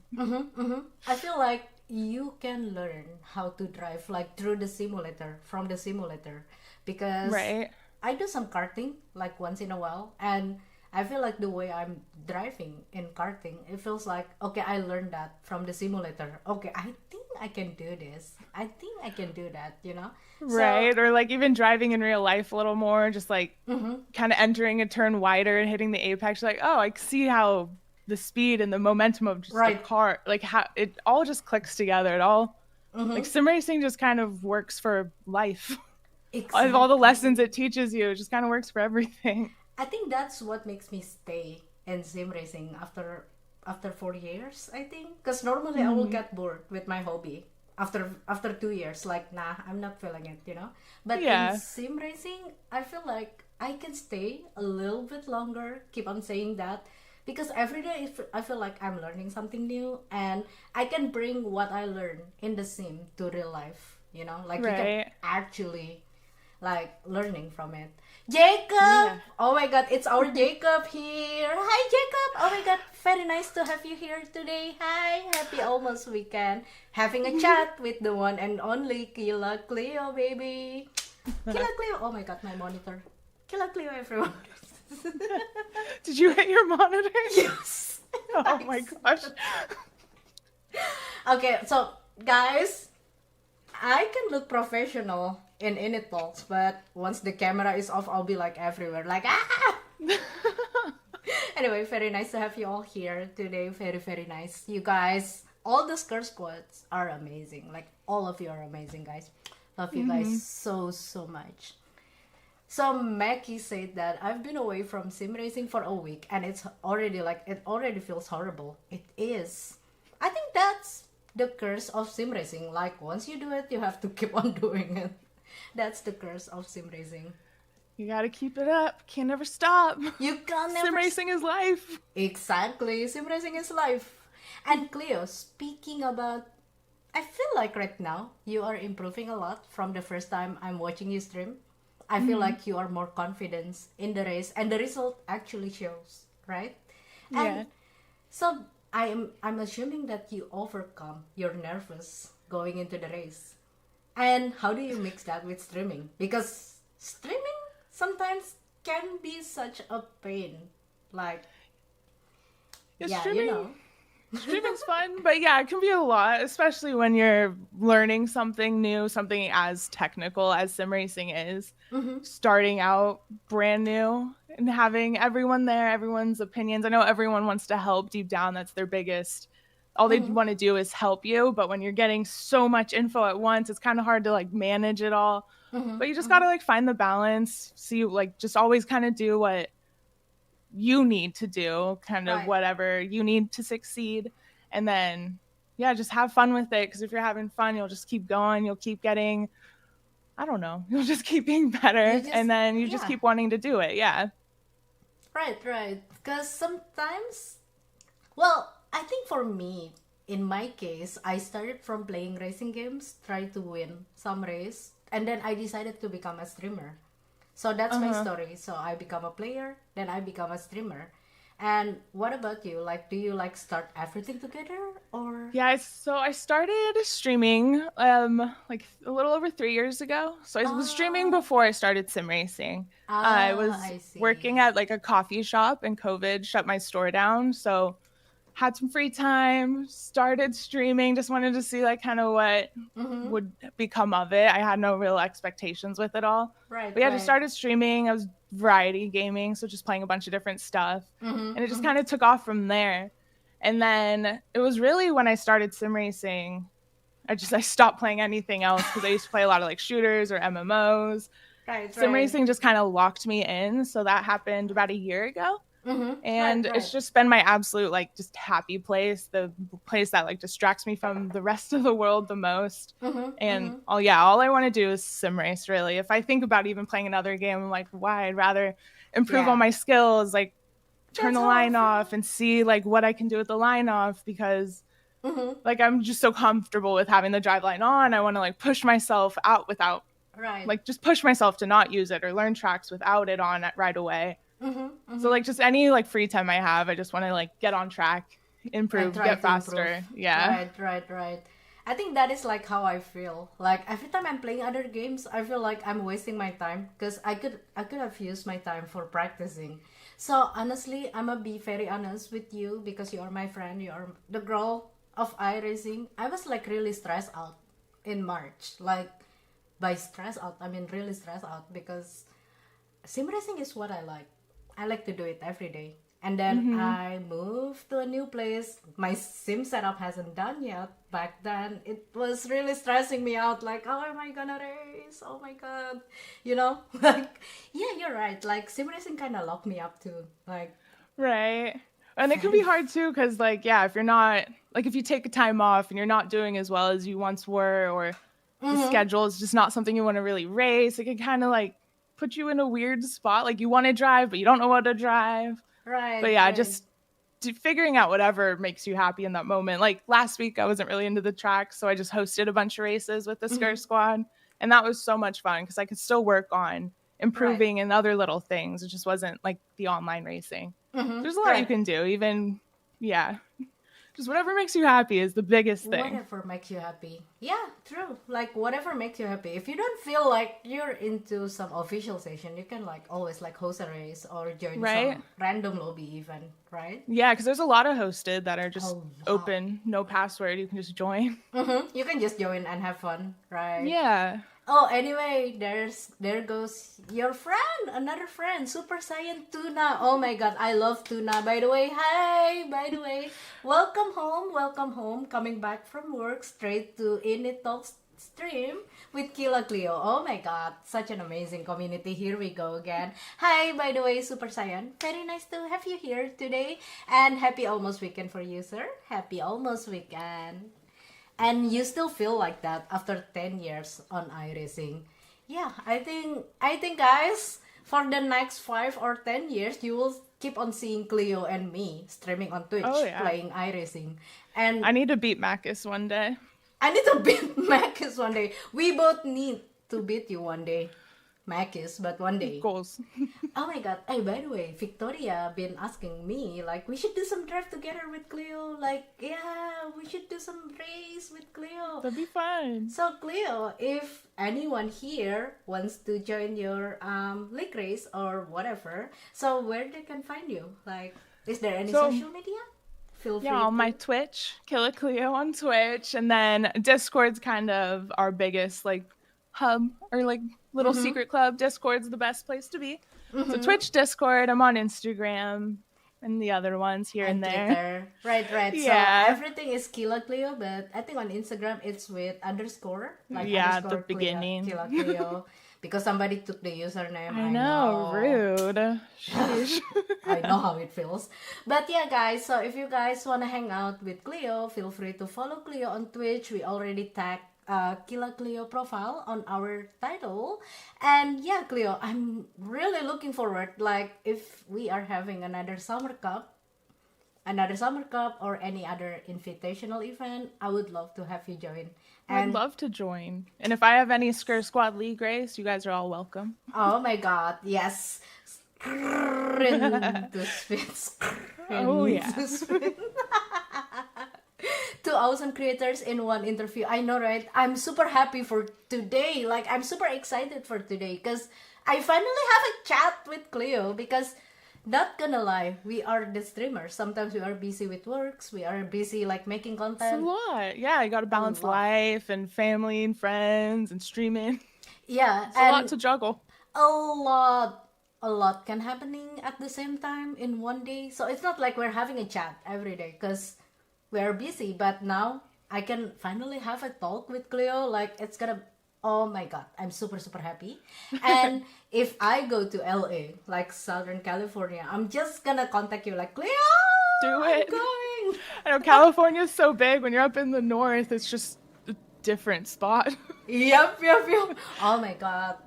Speaker 2: I feel like you can learn how to drive like through the simulator, from the simulator, because
Speaker 3: Right.
Speaker 2: I do some karting like once in a while, and I feel like the way I'm driving in karting, it feels like, okay, I learned that from the simulator. Okay, I think I can do this. I think I can do that, So,
Speaker 3: Right. Or like even driving in real life a little more, just like kind of entering a turn wider and hitting the apex. You're like, oh, I see how the speed and the momentum of just
Speaker 2: Right.
Speaker 3: the car, like how it all just clicks together. It all, like sim racing just kind of works for life. Of all the lessons it teaches you, it just kind of works for everything.
Speaker 2: I think that's what makes me stay in sim racing after 4 years, I think, because normally I will get bored with my hobby after 2 years. Like, nah, I'm not feeling it, But
Speaker 3: Yeah.
Speaker 2: in sim racing, I feel like I can stay a little bit longer. Keep on saying that, because every day I feel like I'm learning something new, and I can bring what I learn in the sim to real life. You know, like you can
Speaker 3: Right.
Speaker 2: actually like learning from it. Jacob,
Speaker 3: Yeah.
Speaker 2: oh my God, it's our Jacob here. Hi, Jacob. Oh my God, very nice to have you here today. Hi, happy almost weekend. Having a chat with the one and only KillaCleo, baby. KillaCleo. Oh my God, my monitor. KillaCleo, everyone.
Speaker 3: Did you hit your monitor?
Speaker 2: Yes.
Speaker 3: Oh my gosh.
Speaker 2: Okay, so guys, I can look professional in INIT Talks, but once the camera is off, I'll be like everywhere, like ah. Anyway, very nice to have you all here today. Very, very nice. You guys, all the Skr squads are amazing. Like all of you are amazing, guys. Love you guys so, so much. So Mackie said that I've been away from sim racing for a week, and it's already like it already feels horrible. It is. I think that's the curse of sim racing. Like once you do it, you have to keep on doing it. That's the curse of sim racing.
Speaker 3: You gotta keep it up. Can't never stop.
Speaker 2: You can never
Speaker 3: Sim racing is life.
Speaker 2: Exactly, sim racing is life. And Cleo, speaking about, I feel like right now you are improving a lot from the first time I'm watching you stream. I feel like you are more confident in the race, and the result actually shows, right? And
Speaker 3: Yeah.
Speaker 2: so I'm assuming that you overcome your nervous going into the race. And how do you mix that with streaming? Because streaming sometimes can be such a pain. Like,
Speaker 3: Yeah,
Speaker 2: yeah,
Speaker 3: streaming,
Speaker 2: you know.
Speaker 3: streaming's fun, but yeah, it can be a lot, especially when you're learning something new, something as technical as sim racing is. Starting out brand new and having everyone there, everyone's opinions. I know everyone wants to help deep down. That's their biggest. All they want to do is help you, but when you're getting so much info at once, it's kind of hard to like manage it all. But you just got to like find the balance. See, like just always kind of do what you need to do, kind of
Speaker 2: Right.
Speaker 3: whatever you need to succeed. And then, yeah, just have fun with it. Because if you're having fun, you'll just keep going. You'll keep getting, I don't know, you'll just keep being better.
Speaker 2: just-
Speaker 3: And then you just
Speaker 2: yeah.
Speaker 3: keep wanting to do it. Yeah.
Speaker 2: Right. Because sometimes, well, I think for me, in my case, I started from playing racing games, try to win some race, and then I decided to become a streamer. So that's my story. So I become a player, then I become a streamer. And what about you? Like, do you like start everything together, or?
Speaker 3: Yeah, so I started streaming like a little over 3 years ago. So I was streaming before I started sim racing. I was
Speaker 2: I see.
Speaker 3: working at like a coffee shop, and COVID shut my store down. So had some free time, started streaming, just wanted to see like kind of what would become of it. I had no real expectations with it all.
Speaker 2: Right.
Speaker 3: But yeah, just started streaming. I was variety gaming, so just playing a bunch of different stuff. And it just kind of took off from there. And then it was really when I started sim racing, I stopped playing anything else because I used to play a lot of like shooters or MMOs.
Speaker 2: Right.
Speaker 3: Sim racing just kind of locked me in. So that happened about a year ago. And it's just been my absolute like just happy place, the place that like distracts me from the rest of the world the most. And all I want to do is sim race, really. If I think about even playing another game, I'm like, why? I'd rather improve on my skills, like turn
Speaker 2: That's
Speaker 3: the
Speaker 2: how I
Speaker 3: line
Speaker 2: feel.
Speaker 3: off and see like what I can do with the line off, because like I'm just so comfortable with having the drive line on. I want to like push myself out without
Speaker 2: Right.
Speaker 3: like just push myself to not use it, or learn tracks without it on right away. So like just any like free time I have, I just want to like get on track, improve,
Speaker 2: try
Speaker 3: get
Speaker 2: to
Speaker 3: faster.
Speaker 2: improve.
Speaker 3: Yeah.
Speaker 2: Right. I think that is like how I feel. Like every time I'm playing other games, I feel like I'm wasting my time because I could have used my time for practicing. So honestly, I'm gonna be very honest with you because you are my friend. You are the girl of iRacing. I was like really stressed out in March. Like by stressed out, I mean really stressed out because sim racing is what I like. I like to do it every day. And then I moved to a new place. My sim setup hasn't done yet. Back then, it was really stressing me out. Like, oh, am I gonna race? Oh my god. You know? Like, yeah, you're right. Like, sim racing kind of locked me up too. Like,
Speaker 3: Right. And it can be hard too, because like, yeah, if you're not like, if you take a time off and you're not doing as well as you once were, or the schedule is just not something you want to really race, it can kind of like put you in a weird spot. Like you want to drive, but you don't know what to drive.
Speaker 2: right.
Speaker 3: But yeah,
Speaker 2: right.
Speaker 3: just figuring out whatever makes you happy in that moment. Like last week, I wasn't really into the track, so I just hosted a bunch of races with the Scur Squad, and that was so much fun because I could still work on improving and other little things. It just wasn't like the online racing. There's a lot you can do, even just whatever makes you happy is the biggest thing.
Speaker 2: Whatever makes you happy. Yeah, true. Like whatever makes you happy. If you don't feel like you're into some official session, you can like always like host a race or join some random lobby event, right?
Speaker 3: Yeah, because there's a lot of hosted that are just open, no password. You can just join.
Speaker 2: You can just join and have fun, right?
Speaker 3: Yeah.
Speaker 2: Oh, anyway, there goes your friend, another friend, Super Saiyan Tuna. Oh my god, I love Tuna. By the way, hi. By the way, welcome home. Coming back from work, straight to INIT Talks stream with KillaCleo. Oh my god, such an amazing community. Here we go again. Hi, by the way, Super Saiyan. Very nice to have you here today. And happy almost weekend for you, sir. Happy almost weekend. And you still feel like that after 10 years on iRacing. Yeah, I think guys, for the next 5 or 10 years, you will keep on seeing Cleo and me streaming on Twitch playing iRacing. And
Speaker 3: I need to beat Macus one day.
Speaker 2: I need to beat Macus one day. We both need to beat you one day. Macus, but one day.
Speaker 3: Goals.
Speaker 2: Oh my god. Hey, by the way, Victoria been asking me, like, we should do some drive together with Cleo. Like, yeah, we should do some race with Cleo.
Speaker 3: That'd be fun.
Speaker 2: So, Cleo, if anyone here wants to join your league race or whatever, so where they can find you? Like, is there any social media? Feel free.
Speaker 3: Yeah, on my Twitch, KillaCleo on Twitch, and then Discord's kind of our biggest like hub or like little secret club. Discord's the best place to be. So Twitch, Discord, I'm on Instagram and the other ones here and there.
Speaker 2: Twitter. Right.
Speaker 3: Yeah.
Speaker 2: So everything is KillaCleo, but I think on Instagram it's with underscore. Like
Speaker 3: at
Speaker 2: underscore
Speaker 3: the beginning.
Speaker 2: KillaCleo. Because somebody took the username.
Speaker 3: I know. Rude. Sheesh.
Speaker 2: I know how it feels. But yeah, guys, so if you guys want to hang out with Cleo, feel free to follow Cleo on Twitch. We already tagged KillaCleo profile on our title. And yeah, Cleo, I'm really looking forward, like if we are having another summer cup or any other invitational event, I would love to have you join.
Speaker 3: I'd love to join. And if I have any Scur Squad League race, you guys are all welcome.
Speaker 2: Oh my god, yes. To spin.
Speaker 3: Oh yeah.
Speaker 2: 2 awesome creators in one interview. I know, right? I'm super happy for today. Like, I'm super excited for today because I finally have a chat with Cleo because, not gonna lie, we are the streamers. Sometimes we are busy with works. We are busy, like, making content.
Speaker 3: It's a lot. Yeah, you gotta balance life and family and friends and streaming.
Speaker 2: Yeah.
Speaker 3: It's a lot to juggle.
Speaker 2: A lot can happening at the same time in one day. So it's not like we're having a chat every day because we're busy, but now I can finally have a talk with Cleo. Like, it's gonna, oh my god, I'm super happy. And if I go to LA, like Southern California, I'm just gonna contact you like, Cleo,
Speaker 3: do it.
Speaker 2: I'm going.
Speaker 3: I know California's so big. When you're up in the north, it's just a different spot.
Speaker 2: Yep. Oh my god.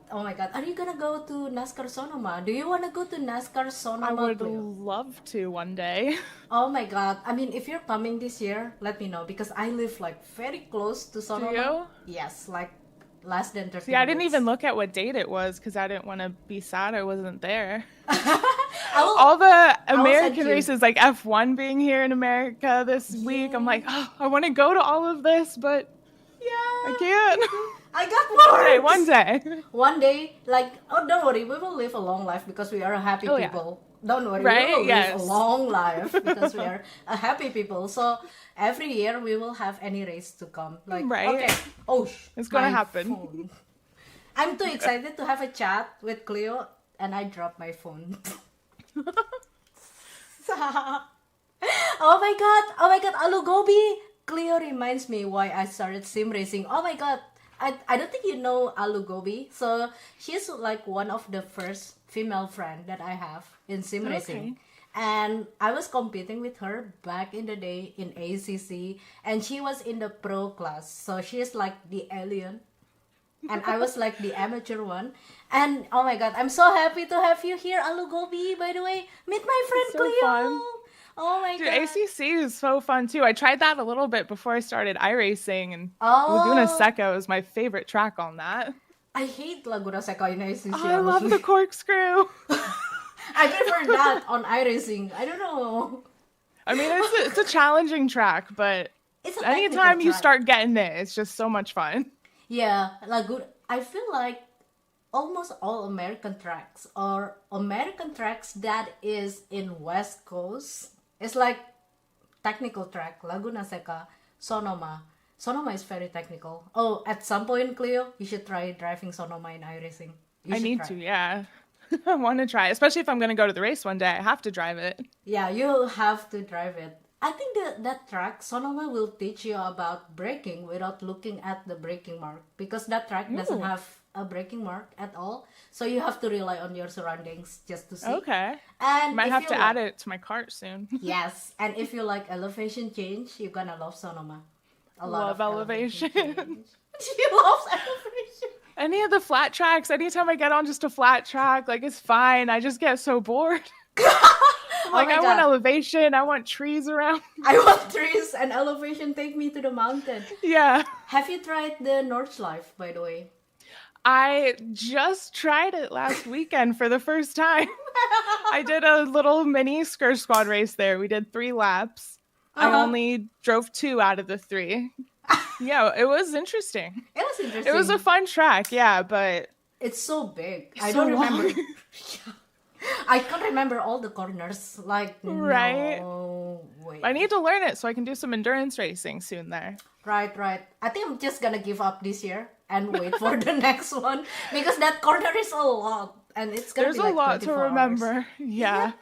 Speaker 2: Are you gonna go to NASCAR Sonoma? Do you wanna go to NASCAR Sonoma?
Speaker 3: I would
Speaker 2: Cleo?
Speaker 3: love to one day.
Speaker 2: Oh my god. I mean, if you're coming this year, let me know because I live like very close to Sonoma.
Speaker 3: Do you?
Speaker 2: Yes, like less than 30
Speaker 3: See, I didn't even look at what date it was because I didn't want to be sad I wasn't there. All the American races, like F1 being here in America this week, I'm like, oh, I want to go to all of this, but I can't.
Speaker 2: I got
Speaker 3: One day.
Speaker 2: One day, like, oh, don't worry, we will live a long life because we are a happy people. Don't worry, we will live a long life because we are a happy people. So every year we will have any race to come. Like, okay,
Speaker 3: it's gonna happen.
Speaker 2: Phone. I'm too excited to have a chat with Cleo, and I dropped my phone. Oh my god, Alugobi. Cleo reminds me why I started sim racing. Oh my god, I don't think you know Alugobi. So she's like one of the first female friend that I have in sim racing. And I was competing with her back in the day in ACC, and she was in the pro class. So she's like the alien, and I was like the amateur one. And oh my god, I'm so happy to have you here, Alugobi. By the way, meet my friend Cleo.
Speaker 3: Fun.
Speaker 2: Oh my
Speaker 3: Dude,
Speaker 2: god.
Speaker 3: ACC is so fun too. I tried that a little bit before I started iRacing, and Laguna
Speaker 2: Oh,
Speaker 3: Seca is my favorite track on that.
Speaker 2: I hate Laguna Seca in
Speaker 3: Oh,
Speaker 2: ICC,
Speaker 3: I love
Speaker 2: honestly.
Speaker 3: the corkscrew.
Speaker 2: I prefer that on iRacing. I don't know.
Speaker 3: I mean, it's a challenging track, but
Speaker 2: It's a technical
Speaker 3: anytime you
Speaker 2: track.
Speaker 3: start getting it, it's just so much fun.
Speaker 2: Yeah, Laguna. I feel like almost all American tracks or American tracks that is in West Coast. It's like technical track. Laguna Seca, Sonoma. Sonoma is very technical. Oh, at some point, Cleo, you should try driving Sonoma in iRacing. You
Speaker 3: I
Speaker 2: should
Speaker 3: need
Speaker 2: try.
Speaker 3: to, yeah. I want to try, especially if I'm going to go to the race one day. I have to drive it.
Speaker 2: Yeah, you have to drive it. I think that track, Sonoma, will teach you about braking without looking at the braking mark because that track doesn't
Speaker 3: Ooh.
Speaker 2: have a braking mark at all. So you have to rely on your surroundings just to see.
Speaker 3: Okay.
Speaker 2: And
Speaker 3: Might
Speaker 2: if
Speaker 3: have
Speaker 2: you
Speaker 3: to
Speaker 2: like,
Speaker 3: add it to my cart soon.
Speaker 2: Yes, and if you like elevation change, you're gonna love Sonoma. A lot
Speaker 3: Love
Speaker 2: of elevation.
Speaker 3: elevation.
Speaker 2: Change. She loves elevation.
Speaker 3: Any of the flat tracks, anytime I get on just a flat track, like it's fine. I just get so bored. I'm like,
Speaker 2: my
Speaker 3: I want
Speaker 2: God.
Speaker 3: elevation. I want trees around.
Speaker 2: I want trees and elevation. Take me to the mountain.
Speaker 3: Yeah.
Speaker 2: Have you tried the North Life, by the way?
Speaker 3: I just tried it last weekend for the first time. I did a little mini Skir Squad race there. We did 3 laps. I
Speaker 2: Uh-huh.
Speaker 3: only drove 2 out of the 3. Yeah, it was interesting.
Speaker 2: It was interesting.
Speaker 3: It was a fun track, yeah, but
Speaker 2: It's so big. I
Speaker 3: so
Speaker 2: don't remember.
Speaker 3: long.
Speaker 2: I can't remember all the corners. Like,
Speaker 3: Right.
Speaker 2: no way.
Speaker 3: I need to learn it so I can do some endurance racing soon there.
Speaker 2: Right. I think I'm just gonna give up this year and wait for the next one because that corner is a lot and it's gonna
Speaker 3: There's
Speaker 2: be
Speaker 3: a
Speaker 2: like
Speaker 3: lot to
Speaker 2: 24 hours.
Speaker 3: remember. Yeah.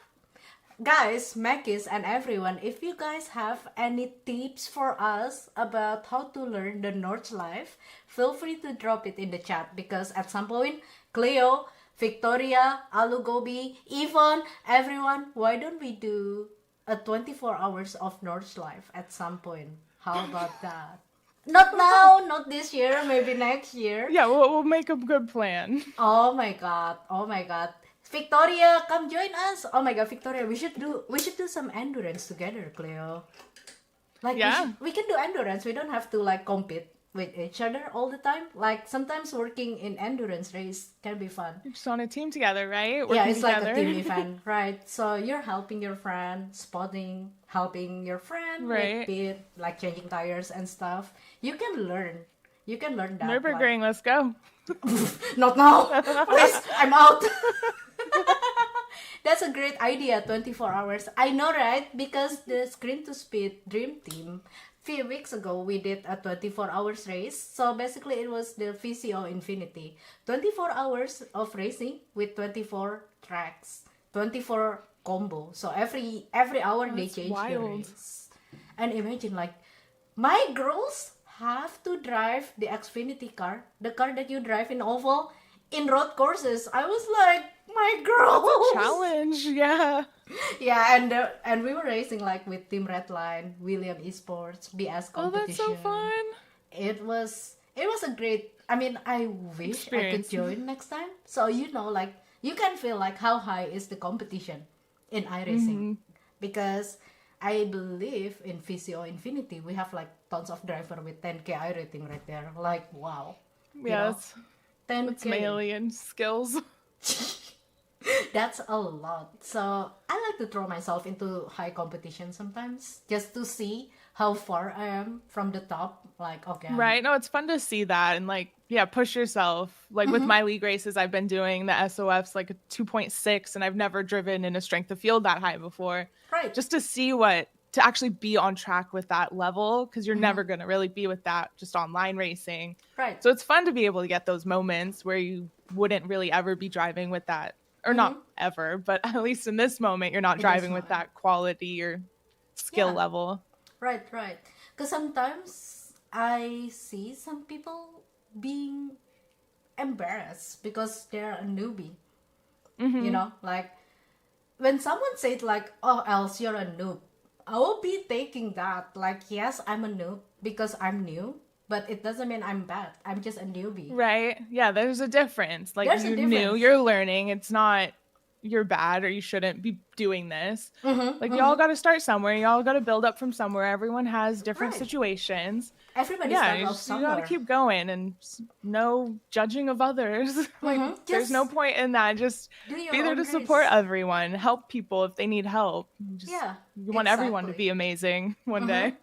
Speaker 2: Guys, Makis, and everyone, if you guys have any tips for us about how to learn the North Life, feel free to drop it in the chat because at some point, Cleo, Victoria, Alugobi, Yvonne, everyone, why don't we do a 24 hours of North Life at some point? How about that? Not now, not this year, maybe next year.
Speaker 3: Yeah, we'll make a good plan.
Speaker 2: Oh my god. Victoria, come join us. Oh my god, Victoria, we should do some endurance together, Cleo. Like
Speaker 3: Yeah.
Speaker 2: we can do endurance. We don't have to like compete with each other all the time. Like sometimes working in endurance race can be fun.
Speaker 3: Just on a team together, right?
Speaker 2: Yeah,
Speaker 3: Working
Speaker 2: it's
Speaker 3: together.
Speaker 2: like a team event, right? So you're helping your friend, helping your friend
Speaker 3: Right.
Speaker 2: with pit, like changing tires and stuff. You can learn that.
Speaker 3: Nürburgring, let's go.
Speaker 2: Not now. Please, I'm out. That's a great idea, 24 hours. I know, right? Because the Screen to Speed Dream Team, few weeks ago, we did a 24 hours race. So basically, it was the VCO Infinity. 24 hours of racing with 24 tracks, 24 combo. So every hour they
Speaker 3: That's
Speaker 2: change the
Speaker 3: wild.
Speaker 2: race. And imagine, like, my girls have to drive the Xfinity car, the car that you drive in oval, in road courses. I was like, my girls.
Speaker 3: Challenge, yeah.
Speaker 2: Yeah, and we were racing like with Team Redline, William Esports, BS
Speaker 3: Oh,
Speaker 2: competition.
Speaker 3: that's so fun.
Speaker 2: It was a great. I mean, I wish I could
Speaker 3: Experience.
Speaker 2: join next time. So like you can feel like how high is the competition in iRacing because I believe in VCO Infinity we have like tons of driver with 10K iRating right there. Like wow.
Speaker 3: Yeah, that's
Speaker 2: 10K.
Speaker 3: my alien skills.
Speaker 2: That's a lot. So I like to throw myself into high competition sometimes just to see how far I am from the top. Like, okay.
Speaker 3: Right? No, it's fun to see that and like, yeah, push yourself. Like with my league races, I've been doing the SOFs like a 2.6 and I've never driven in a strength of field that high before.
Speaker 2: Right.
Speaker 3: Just to see to actually be on track with that level because you're never going to really be with that just online racing.
Speaker 2: Right.
Speaker 3: So it's fun to be able to get those moments where you wouldn't really ever be driving with that. Or not ever, but at least in this moment, you're not driving with that quality or skill level.
Speaker 2: Right. Because sometimes I see some people being embarrassed because they're a newbie. You know, like when someone said like, "Oh, Elz, you're a noob," I will be taking that like, yes, I'm a noob because I'm new, but it doesn't mean I'm bad. I'm just a newbie.
Speaker 3: Right? Yeah, there's a difference. Like
Speaker 2: There's a
Speaker 3: you're new,
Speaker 2: difference.
Speaker 3: you're learning. It's not you're bad or you shouldn't be doing this.
Speaker 2: Mm-hmm,
Speaker 3: Like,
Speaker 2: mm-hmm.
Speaker 3: y'all got to start somewhere. Y'all got to build up from somewhere. Everyone has different
Speaker 2: Right.
Speaker 3: situations.
Speaker 2: Everybody
Speaker 3: Yeah,
Speaker 2: starts off
Speaker 3: you got to
Speaker 2: somewhere.
Speaker 3: keep going, and no judging of others. Like,
Speaker 2: Mm-hmm.
Speaker 3: there's no
Speaker 2: Just
Speaker 3: point in that. Just
Speaker 2: do your
Speaker 3: be there
Speaker 2: own
Speaker 3: to support
Speaker 2: race.
Speaker 3: everyone, help people if they need help. Just
Speaker 2: Yeah,
Speaker 3: you want everyone to
Speaker 2: exactly.
Speaker 3: be amazing one day.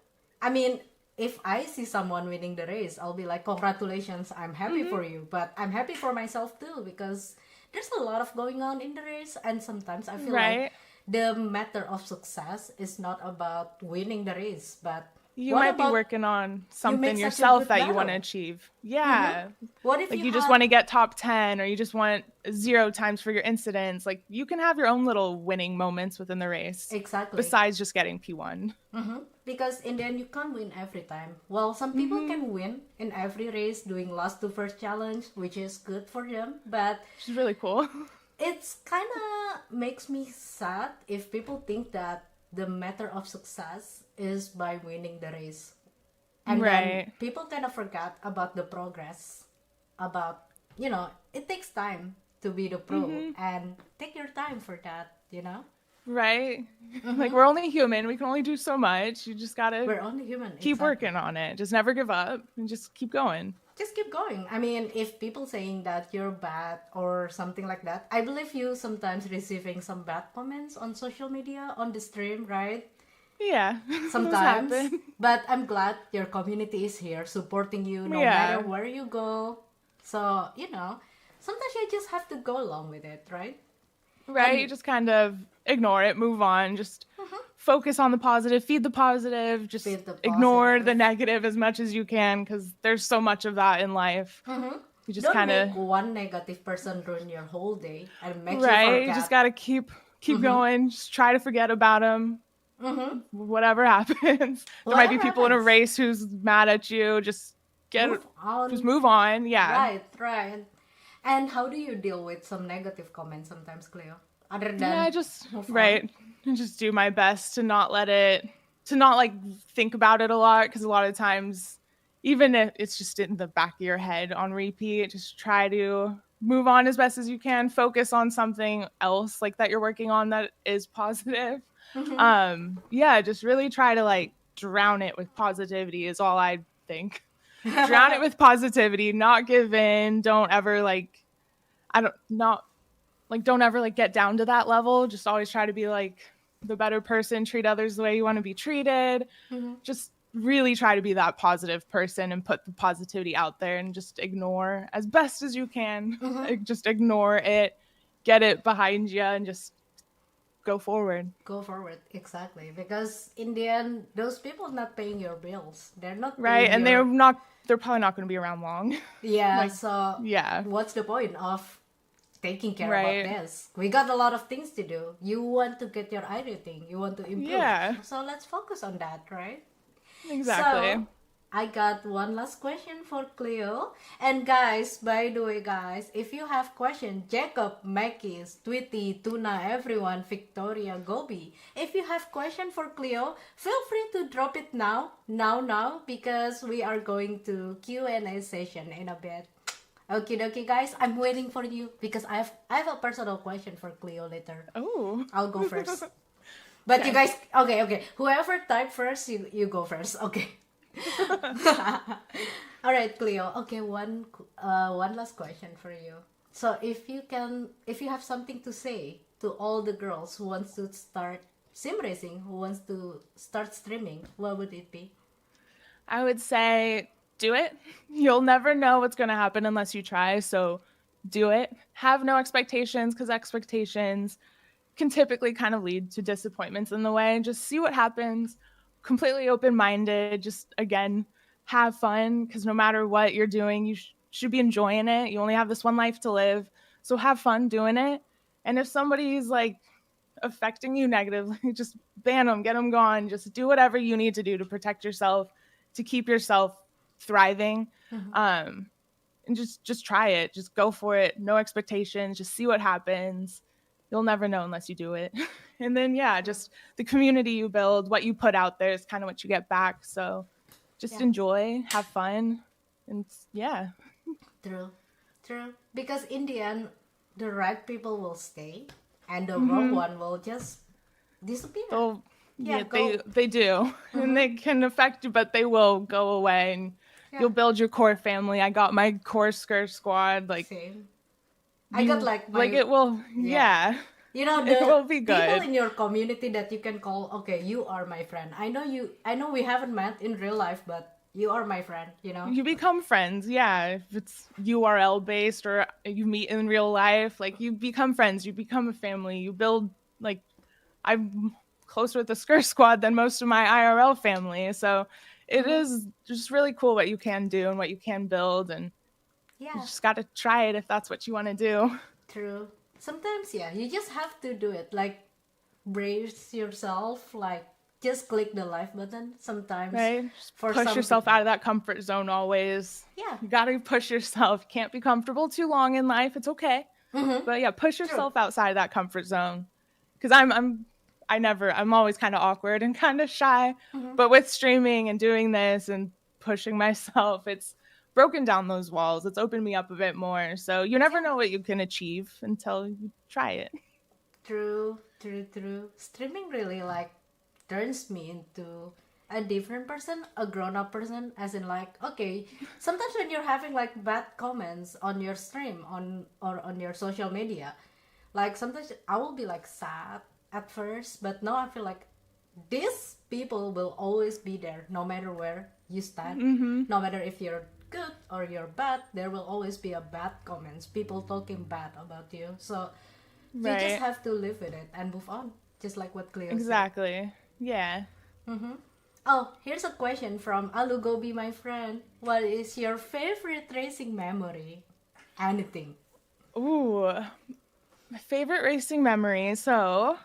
Speaker 2: I mean, if I see someone winning the race, I'll be like, congratulations, I'm happy for you. But I'm happy for myself too, because there's a lot of going on in the race. And sometimes I feel like
Speaker 3: Right?
Speaker 2: the matter of success is not about winning the race, but
Speaker 3: You
Speaker 2: what
Speaker 3: might be
Speaker 2: about
Speaker 3: working on
Speaker 2: you make
Speaker 3: something
Speaker 2: such a
Speaker 3: yourself
Speaker 2: good
Speaker 3: that you want to
Speaker 2: battle?
Speaker 3: achieve. Yeah.
Speaker 2: What if
Speaker 3: Like,
Speaker 2: you
Speaker 3: you just
Speaker 2: had
Speaker 3: want to get top 10, or you just want 0 times for your incidents. Like, you can have your own little winning moments within the race
Speaker 2: exactly?
Speaker 3: besides just getting P1.
Speaker 2: Because in the end, you can't win every time. Well, some people can win in every race doing last to first challenge, which is good for them. But
Speaker 3: Which is really cool.
Speaker 2: it's kind of makes me sad if people think that the matter of success is by winning the race. And then
Speaker 3: Right.
Speaker 2: people kind of forgot about the progress, about, it takes time to be the pro, and take your time for that.
Speaker 3: Right? Like, we're only human. We can only do so much. You just got to
Speaker 2: We're only human.
Speaker 3: keep
Speaker 2: Exactly.
Speaker 3: working on it. Just never give up and just keep going.
Speaker 2: Just keep going. I mean, if people saying that you're bad or something like that, I believe you sometimes receiving some bad comments on social media, on the stream, right?
Speaker 3: Yeah. Those
Speaker 2: Sometimes.
Speaker 3: happen.
Speaker 2: But I'm glad your community is here supporting you no
Speaker 3: Yeah.
Speaker 2: matter where you go. So, sometimes you just have to go along with it, right?
Speaker 3: Right?
Speaker 2: And-
Speaker 3: You just kind of ignore it, move on, just focus on the positive, feed the positive, just
Speaker 2: Feed the
Speaker 3: ignore
Speaker 2: positive.
Speaker 3: the negative as much as you can, because there's so much of that in life. You just
Speaker 2: Don't
Speaker 3: kind
Speaker 2: make
Speaker 3: of,
Speaker 2: one negative person ruin your whole day and make you
Speaker 3: right?
Speaker 2: forget.
Speaker 3: You just got to keep going, just try to forget about them. Whatever happens. There might be
Speaker 2: Whatever
Speaker 3: people in a
Speaker 2: happens.
Speaker 3: race who's mad at you, just
Speaker 2: Move on.
Speaker 3: just move on. Yeah.
Speaker 2: Right. And how do you deal with some negative comments sometimes, Cleo? Other than
Speaker 3: Yeah, I just
Speaker 2: move on?
Speaker 3: right. I just do my best to not let it to not like think about it a lot, because a lot of times, even if it's just in the back of your head on repeat, just try to move on as best as you can. Focus on something else like that you're working on that is positive. Yeah, just really try to like drown it with positivity is all I think. Drown it with positivity, not give in, don't ever like I don't not like don't ever like get down to that level. Just always try to be like the better person, treat others the way you want to be treated. Just really try to be that positive person and put the positivity out there, and just ignore as best as you can. Just ignore it, get it behind you, and just go forward.
Speaker 2: Go forward, exactly. Because in the end, those people not paying your bills. They're not
Speaker 3: Right?
Speaker 2: paying
Speaker 3: And
Speaker 2: your...
Speaker 3: they're probably not going to be around long.
Speaker 2: Yeah,
Speaker 3: like,
Speaker 2: so
Speaker 3: yeah.
Speaker 2: what's the point of taking care
Speaker 3: Right.
Speaker 2: about this? We got a lot of things to do. You want to get your eye rating. You want to improve.
Speaker 3: Yeah.
Speaker 2: So let's focus on that, right?
Speaker 3: Exactly.
Speaker 2: So, I got one last question for Cleo. And guys, by the way, guys, if you have questions, Jacob, Makis, Tweety, Tuna, everyone, Victoria, Gobi, if you have question for Cleo, feel free to drop it now, because we are going to Q&A session in a bit. Okie dokie, guys, I'm waiting for you because I have a personal question for Cleo later.
Speaker 3: Oh.
Speaker 2: I'll go first. But you guys, okay. Whoever type first, you go first. Okay. All right, Cleo. Okay, one last question for you. So if you have something to say to all the girls who wants to start sim racing, who wants to start streaming, what would it be?
Speaker 3: I would say do it. You'll never know what's going to happen unless you try. So do it. Have no expectations, because expectations can typically kind of lead to disappointments in the way. Just see what happens. Completely open-minded. Just, again, have fun, because no matter what you're doing, you should be enjoying it. You only have this one life to live. So have fun doing it. And if somebody's like affecting you negatively, just ban them, get them gone. Just do whatever you need to do to protect yourself, to keep yourself thriving. And just try it. Just go for it. No expectations. Just see what happens. You'll never know unless you do it. And then, yeah, just the community you build, what you put out there is kind of what you get back. So just enjoy, have fun, and yeah.
Speaker 2: True. Because in the end, the right people will stay, and the wrong one will just disappear.
Speaker 3: They'll,
Speaker 2: Yeah,
Speaker 3: they do. And they can affect you, but they will go away, and you'll build your core family. I got my core skirt squad. Like,
Speaker 2: Same. I got like my,
Speaker 3: like it will, yeah.
Speaker 2: You know,
Speaker 3: It
Speaker 2: the
Speaker 3: will be
Speaker 2: people
Speaker 3: good.
Speaker 2: in your community that you can call, okay, you are my friend. I know we haven't met in real life, but you are my friend, you know?
Speaker 3: You become friends, yeah. If it's URL based or you meet in real life, like you become friends, you become a family, you build, like, I'm closer with the Skirt Squad than most of my IRL family. So it is just really cool what you can do and what you can build, and you
Speaker 2: Yeah,
Speaker 3: just got to try it if that's what you want to do.
Speaker 2: true. Sometimes, yeah, you just have to do it. Like, brace yourself, like, just click the like button sometimes.
Speaker 3: Right? Just
Speaker 2: For
Speaker 3: push
Speaker 2: some
Speaker 3: yourself
Speaker 2: people.
Speaker 3: out of that comfort zone always.
Speaker 2: Yeah.
Speaker 3: You got to push yourself. You can't be comfortable too long in life. It's okay. But yeah, push yourself outside of that comfort zone. Because I'm always kind of awkward and kind of shy. But with streaming and doing this and pushing myself, it's broken down those walls. It's opened me up a bit more. So you never know what you can achieve until you try it.
Speaker 2: True. Streaming really like turns me into a different person, a grown-up person, as in like, okay, sometimes when you're having like bad comments on your stream or on your social media, like sometimes I will be like sad at first, but now I feel like these people will always be there no matter where you stand, no matter if you're good or you're bad, there will always be a bad comments, people talking bad about you. So you just have to live with it and move on, just like what Cleo said.
Speaker 3: Exactly. Yeah.
Speaker 2: Oh, here's a question from Alugobi, my friend. What is your favorite racing memory? Anything.
Speaker 3: Ooh, my favorite racing memory. So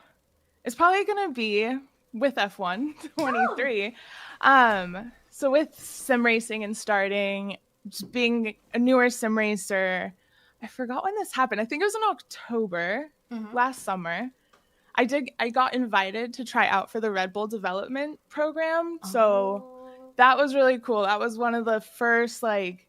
Speaker 3: it's probably gonna be with F1 23. So with sim racing and starting, just being a newer sim racer, I forgot when this happened. I think it was in October last summer. I got invited to try out for the Red Bull development program. So that was really cool. That was one of the first like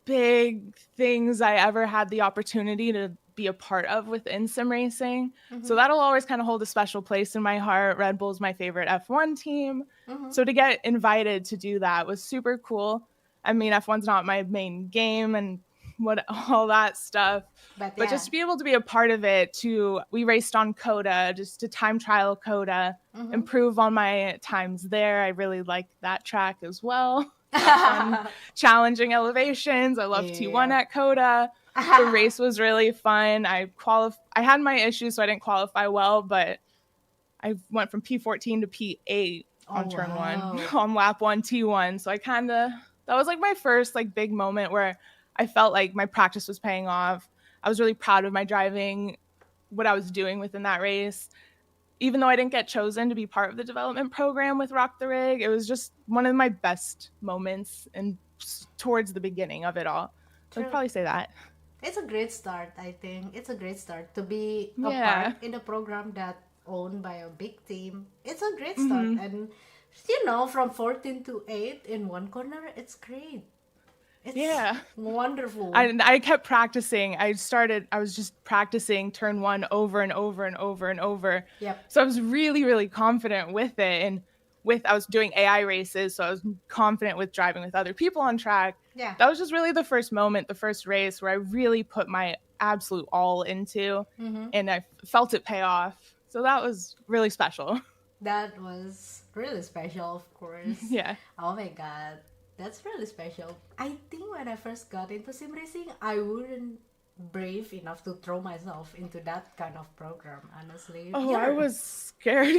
Speaker 3: big things I ever had the opportunity to be a part of within sim racing. So that'll always kind of hold a special place in my heart. Red Bull's my favorite F1 team. So to get invited to do that was super cool. I mean, F1's not my main game and all that stuff. But just to be able to be a part of it, we raced on Coda, just to time trial Coda, improve on my times there. I really liked that track as well. Fun, challenging elevations. I love T1 at Coda. The race was really fun. I had my issues, so I didn't qualify well, but I went from P14 to P8 on turn 1 on lap 1 T1. So that was like my first like big moment where I felt like my practice was paying off. I was really proud of my driving, what I was doing within that race. Even though I didn't get chosen to be part of the development program with Rock the Rig, it was just one of my best moments and towards the beginning of it all. So I'd probably say that.
Speaker 2: It's a great start, I think. It's a great start to be a part in a program that owned by a big team. It's a great start. And, from 14 to 8 in one corner, it's great. It's wonderful.
Speaker 3: I kept practicing. I was just practicing turn 1 over and over and over and over.
Speaker 2: Yep.
Speaker 3: So I was really, really confident with it. And I was doing AI races, so I was confident with driving with other people on track.
Speaker 2: Yeah.
Speaker 3: That was just really the first moment, the first race where I really put my absolute all into, and I felt it pay off. So that was really special.
Speaker 2: That was really special, of course.
Speaker 3: Yeah.
Speaker 2: Oh my God. That's really special. I think when I first got into sim racing, I wouldn't brave enough to throw myself into that kind of program, honestly.
Speaker 3: Oh, I was scared.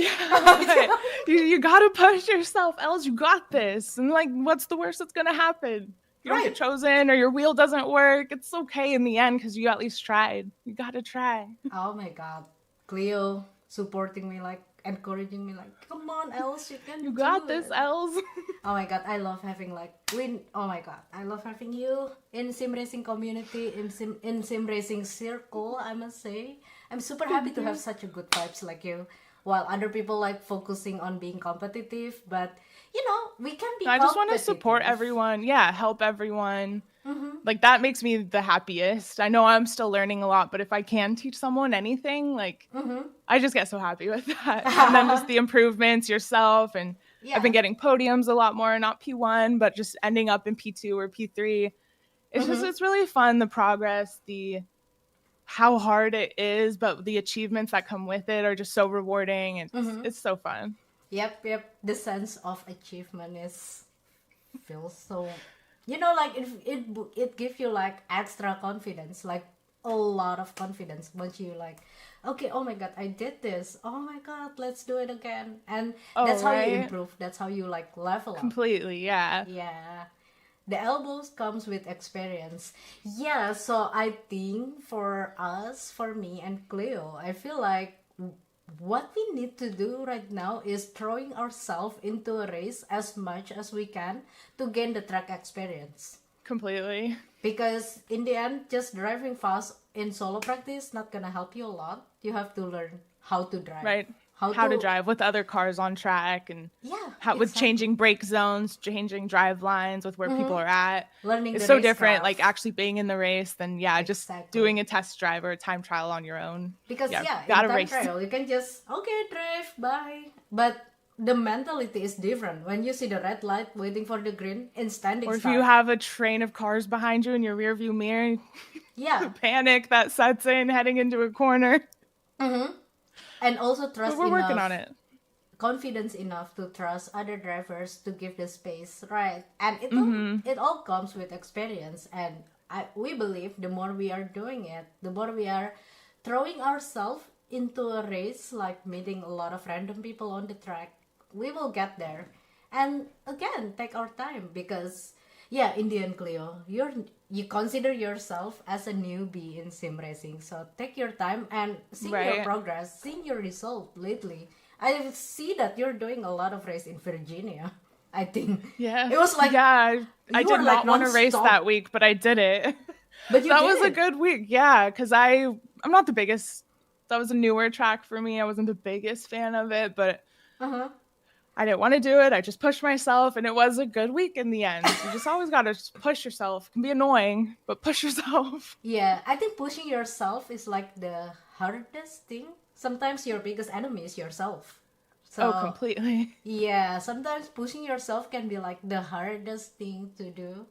Speaker 3: You gotta push yourself, Elz. You got this. And like, what's the worst that's gonna happen? You don't get chosen or your wheel doesn't work. It's okay in the end because you at least tried. You gotta try.
Speaker 2: Oh my God. Cleo supporting me, like encouraging me, like, come on, Elz, you
Speaker 3: got this, Elz.
Speaker 2: Oh my God, I love having I love having you in sim racing community, in sim racing circle, I must say. I'm super happy to have such a good vibes like you, while other people like focusing on being competitive, but we can be
Speaker 3: I just want to support everyone. Yeah, help everyone. Like that makes me the happiest. I know I'm still learning a lot, but if I can teach someone anything, like I just get so happy with that. And then just the improvements yourself. And I've been getting podiums a lot more, not P1, but just ending up in P2 or P3. It's just, it's really fun. The progress, how hard it is, but the achievements that come with it are just so rewarding. And it's so fun.
Speaker 2: Yep. The sense of achievement feels so, like it gives you like extra confidence, like a lot of confidence once you like, okay, oh my god, I did this, oh my god, let's do it again. And that's how you improve, that's how you like level up
Speaker 3: completely. Yeah,
Speaker 2: the elbows comes with experience. So I think for me and Cleo, I feel like what we need to do right now is throwing ourselves into a race as much as we can to gain the track experience.
Speaker 3: Completely.
Speaker 2: Because in the end, just driving fast in solo practice not gonna help you a lot. You have to learn how to drive.
Speaker 3: Right. How to drive with other cars on track, and with changing brake zones, changing drive lines with where people are at.
Speaker 2: Learning
Speaker 3: it's
Speaker 2: the
Speaker 3: so
Speaker 2: race
Speaker 3: different,
Speaker 2: craft.
Speaker 3: like actually being in the race than just doing a test drive or a time trial on your own.
Speaker 2: Because in
Speaker 3: gotta
Speaker 2: time
Speaker 3: race.
Speaker 2: trial, you can just drive, bye. But the mentality is different when you see the red light waiting for the green in standing
Speaker 3: Or if
Speaker 2: start.
Speaker 3: you have a train of cars behind you in your rear view mirror, the panic that sets in heading into a corner.
Speaker 2: And also trust
Speaker 3: but we're working on it.
Speaker 2: Confidence enough to trust other drivers to give the space, right? And it all comes with experience. And we believe the more we are doing it, the more we are throwing ourselves into a race, like meeting a lot of random people on the track, we will get there. And again, take our time, because in the end, Cleo, you consider yourself as a newbie in sim racing, so take your time and see your progress, see your result lately. I see that you're doing a lot of race in Virginia, I think.
Speaker 3: Yeah.
Speaker 2: It was like...
Speaker 3: Yeah, I did not want to race that week, but I did it.
Speaker 2: But that
Speaker 3: was a good week, because I'm not the biggest... That was a newer track for me. I wasn't the biggest fan of it, but I didn't want to do it. I just pushed myself, and it was a good week in the end. You just always got to push yourself. It can be annoying, but push yourself.
Speaker 2: Yeah, I think pushing yourself is like the hardest thing. Sometimes your biggest enemy is yourself. So,
Speaker 3: completely.
Speaker 2: Yeah, sometimes pushing yourself can be like the hardest thing to do.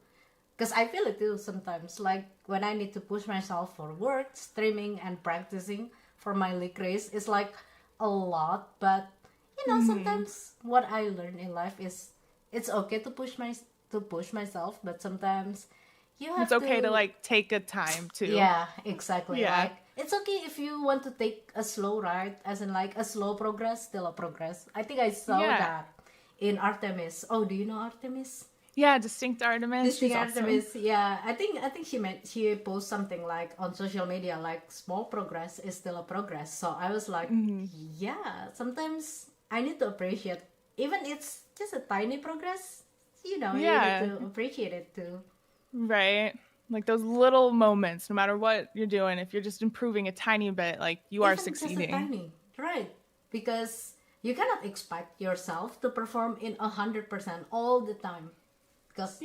Speaker 2: Because I feel it too sometimes. Like when I need to push myself for work, streaming, and practicing for my league race, it's like a lot. But sometimes what I learned in life is it's okay to push myself, but sometimes
Speaker 3: it's okay to like take a time too.
Speaker 2: Yeah, exactly. Like it's okay if you want to take a slow ride, as in like a slow progress, still a progress. I think I saw that in Artemis. Oh, do you know Artemis?
Speaker 3: Yeah, Distinct Artemis.
Speaker 2: Distinct Artemis. Awesome. Yeah, I think she posted something like on social media like small progress is still a progress. So I was like, sometimes I need to appreciate, even it's just a tiny progress. You need to appreciate it too.
Speaker 3: Right. Like those little moments, no matter what you're doing, if you're just improving a tiny bit, like you are succeeding.
Speaker 2: Just a tiny, right? Because you cannot expect yourself to perform in 100% all the time. Because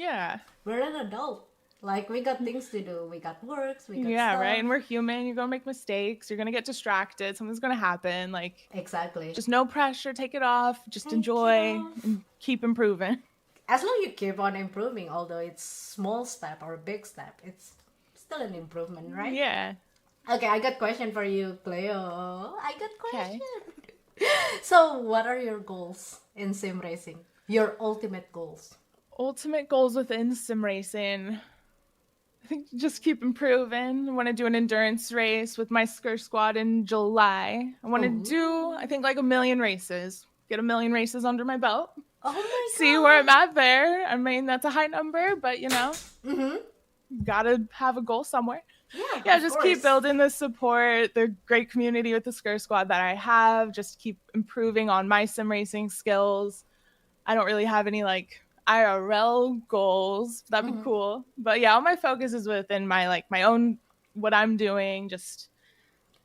Speaker 2: we're an adult. Like we got things to do. We got works. We got stuff.
Speaker 3: Right. And we're human. You're gonna make mistakes. You're gonna get distracted. Something's gonna happen. Like
Speaker 2: exactly.
Speaker 3: Just no pressure. Take it off. Just enjoy and keep improving.
Speaker 2: As long as you keep on improving, although it's small step or big step, it's still an improvement, right?
Speaker 3: Yeah.
Speaker 2: Okay, I got question for you, Cleo. I got question. Okay. So, what are your goals in sim racing? Your ultimate goals?
Speaker 3: Ultimate goals within sim racing. I think just keep improving. I want to do an endurance race with my Skr squad in July. I want to do, I think, like 1 million races. Get 1 million races under my belt.
Speaker 2: Oh my god.
Speaker 3: See where I'm at there. I mean, that's a high number, but gotta have a goal somewhere.
Speaker 2: Yeah,
Speaker 3: just keep building the support, the great community with the Skr squad that I have. Just keep improving on my sim racing skills. I don't really have any like IRL goals. That'd be cool. But all my focus is within my own, what I'm doing. Just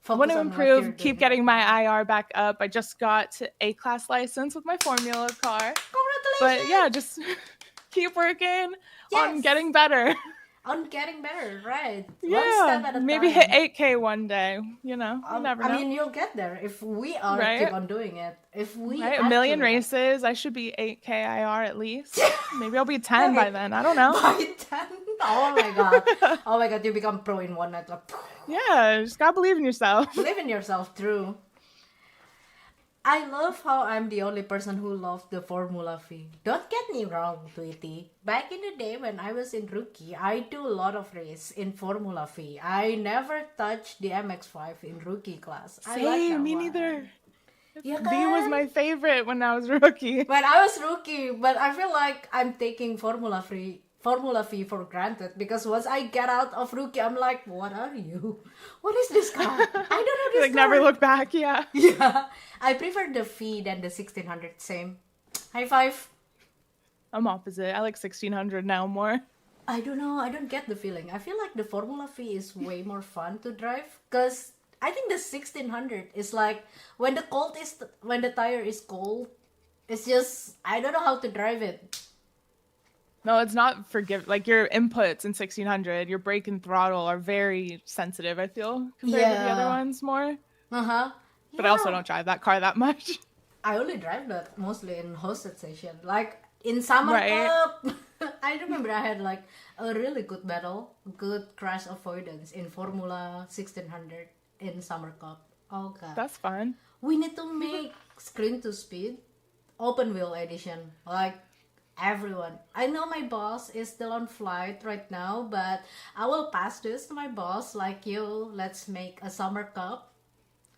Speaker 3: want to improve, keep getting my IR back up. I just got A-class license with my Formula car.
Speaker 2: Congratulations!
Speaker 3: But just keep working on getting better.
Speaker 2: on getting better, right? One
Speaker 3: Yeah,
Speaker 2: step at a
Speaker 3: maybe
Speaker 2: time.
Speaker 3: hit 8K one day. You never know.
Speaker 2: I mean, you'll get there if we are
Speaker 3: Right?
Speaker 2: keep on doing it. If we
Speaker 3: Right, a million
Speaker 2: actually
Speaker 3: races. I should be 8K IR at least. Maybe I'll be 10 by then. I don't know.
Speaker 2: by 10. Oh my god. Oh my god, you become pro in one night. Like,
Speaker 3: Yeah, just gotta believe in yourself.
Speaker 2: believe in yourself, true. I love how I'm the only person who loved the Formula V. Don't get me wrong, Tweety. Back in the day when I was in rookie, I do a lot of race in Formula V. I never touched the MX-5 in rookie class. I like
Speaker 3: Same,
Speaker 2: that
Speaker 3: me
Speaker 2: one.
Speaker 3: neither.
Speaker 2: Yeah,
Speaker 3: V was
Speaker 2: kan?
Speaker 3: my favorite when I was rookie.
Speaker 2: When I was rookie, but I feel like I'm taking Formula V for granted because once I get out of rookie, I'm like, what are you? What is this car? I don't know this
Speaker 3: Like
Speaker 2: car.
Speaker 3: never look back, yeah.
Speaker 2: Yeah, I prefer the V than the 1600. Same. High five.
Speaker 3: I'm opposite. I like 1600 now more.
Speaker 2: I don't know. I don't get the feeling. I feel like the Formula V is way more fun to drive because I think the 1600 is like when the tire is cold. It's just I don't know how to drive it.
Speaker 3: No, it's not like your inputs in 1600, your brake and throttle are very sensitive, I feel, compared to the other
Speaker 2: Yeah.
Speaker 3: ones more.
Speaker 2: Uh-huh.
Speaker 3: But I also don't drive that car that much.
Speaker 2: I only drive that mostly in hosted session. Like in summer
Speaker 3: Right.
Speaker 2: cup, I remember I had like a really good battle, good crash avoidance in Formula 1600 in summer cup. Oh god.
Speaker 3: That's fun.
Speaker 2: We need to make screen to speed open wheel edition. Like everyone. I know my boss is still on flight right now, but I will pass this to my boss like, yo, let's make a summer cup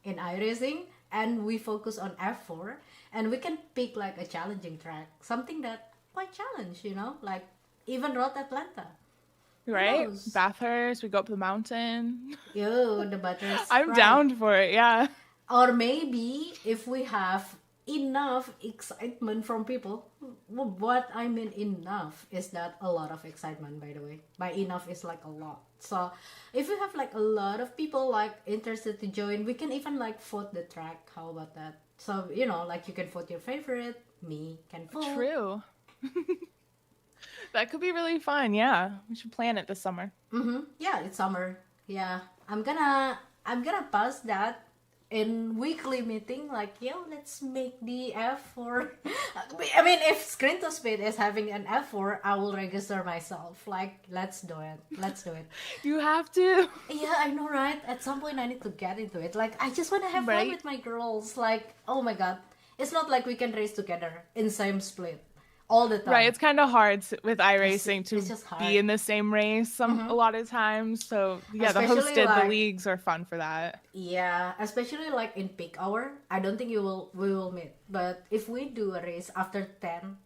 Speaker 2: in iRacing and we focus on F4 and we can pick like a challenging track, something that quite challenge, like even Road Atlanta.
Speaker 3: Right?
Speaker 2: knows?
Speaker 3: Bathurst, we go up the mountain.
Speaker 2: Yo, the butters.
Speaker 3: I'm
Speaker 2: right.
Speaker 3: down for it, yeah.
Speaker 2: Or maybe if we have enough excitement from people. What I mean enough is that a lot of excitement, by the way. By enough is like a lot. So if we have like a lot of people like interested to join, we can even like vote the track. How about that? So, like you can vote your favorite, me can vote.
Speaker 3: True. That could be really fun, yeah. We should plan it this summer.
Speaker 2: Yeah, it's summer. Yeah. I'm gonna pass that in weekly meeting, like, let's make the F4. I mean, if Screen to Speed is having an F4, I will register myself. Like, let's do it.
Speaker 3: You have to.
Speaker 2: Yeah, I know, right? At some point, I need to get into it. Like, I just want to have fun
Speaker 3: Right.
Speaker 2: with my girls. Like, oh my god. It's not like we can race together in same split all the time.
Speaker 3: Right, it's kind of hard with iRacing to
Speaker 2: it's just hard.
Speaker 3: be in the same race a lot of times. So, yeah, the
Speaker 2: Especially,
Speaker 3: hosted,
Speaker 2: like-
Speaker 3: the leagues are fun for that.
Speaker 2: Yeah, especially like in peak hour. I don't think we will meet. But if we do a race after 10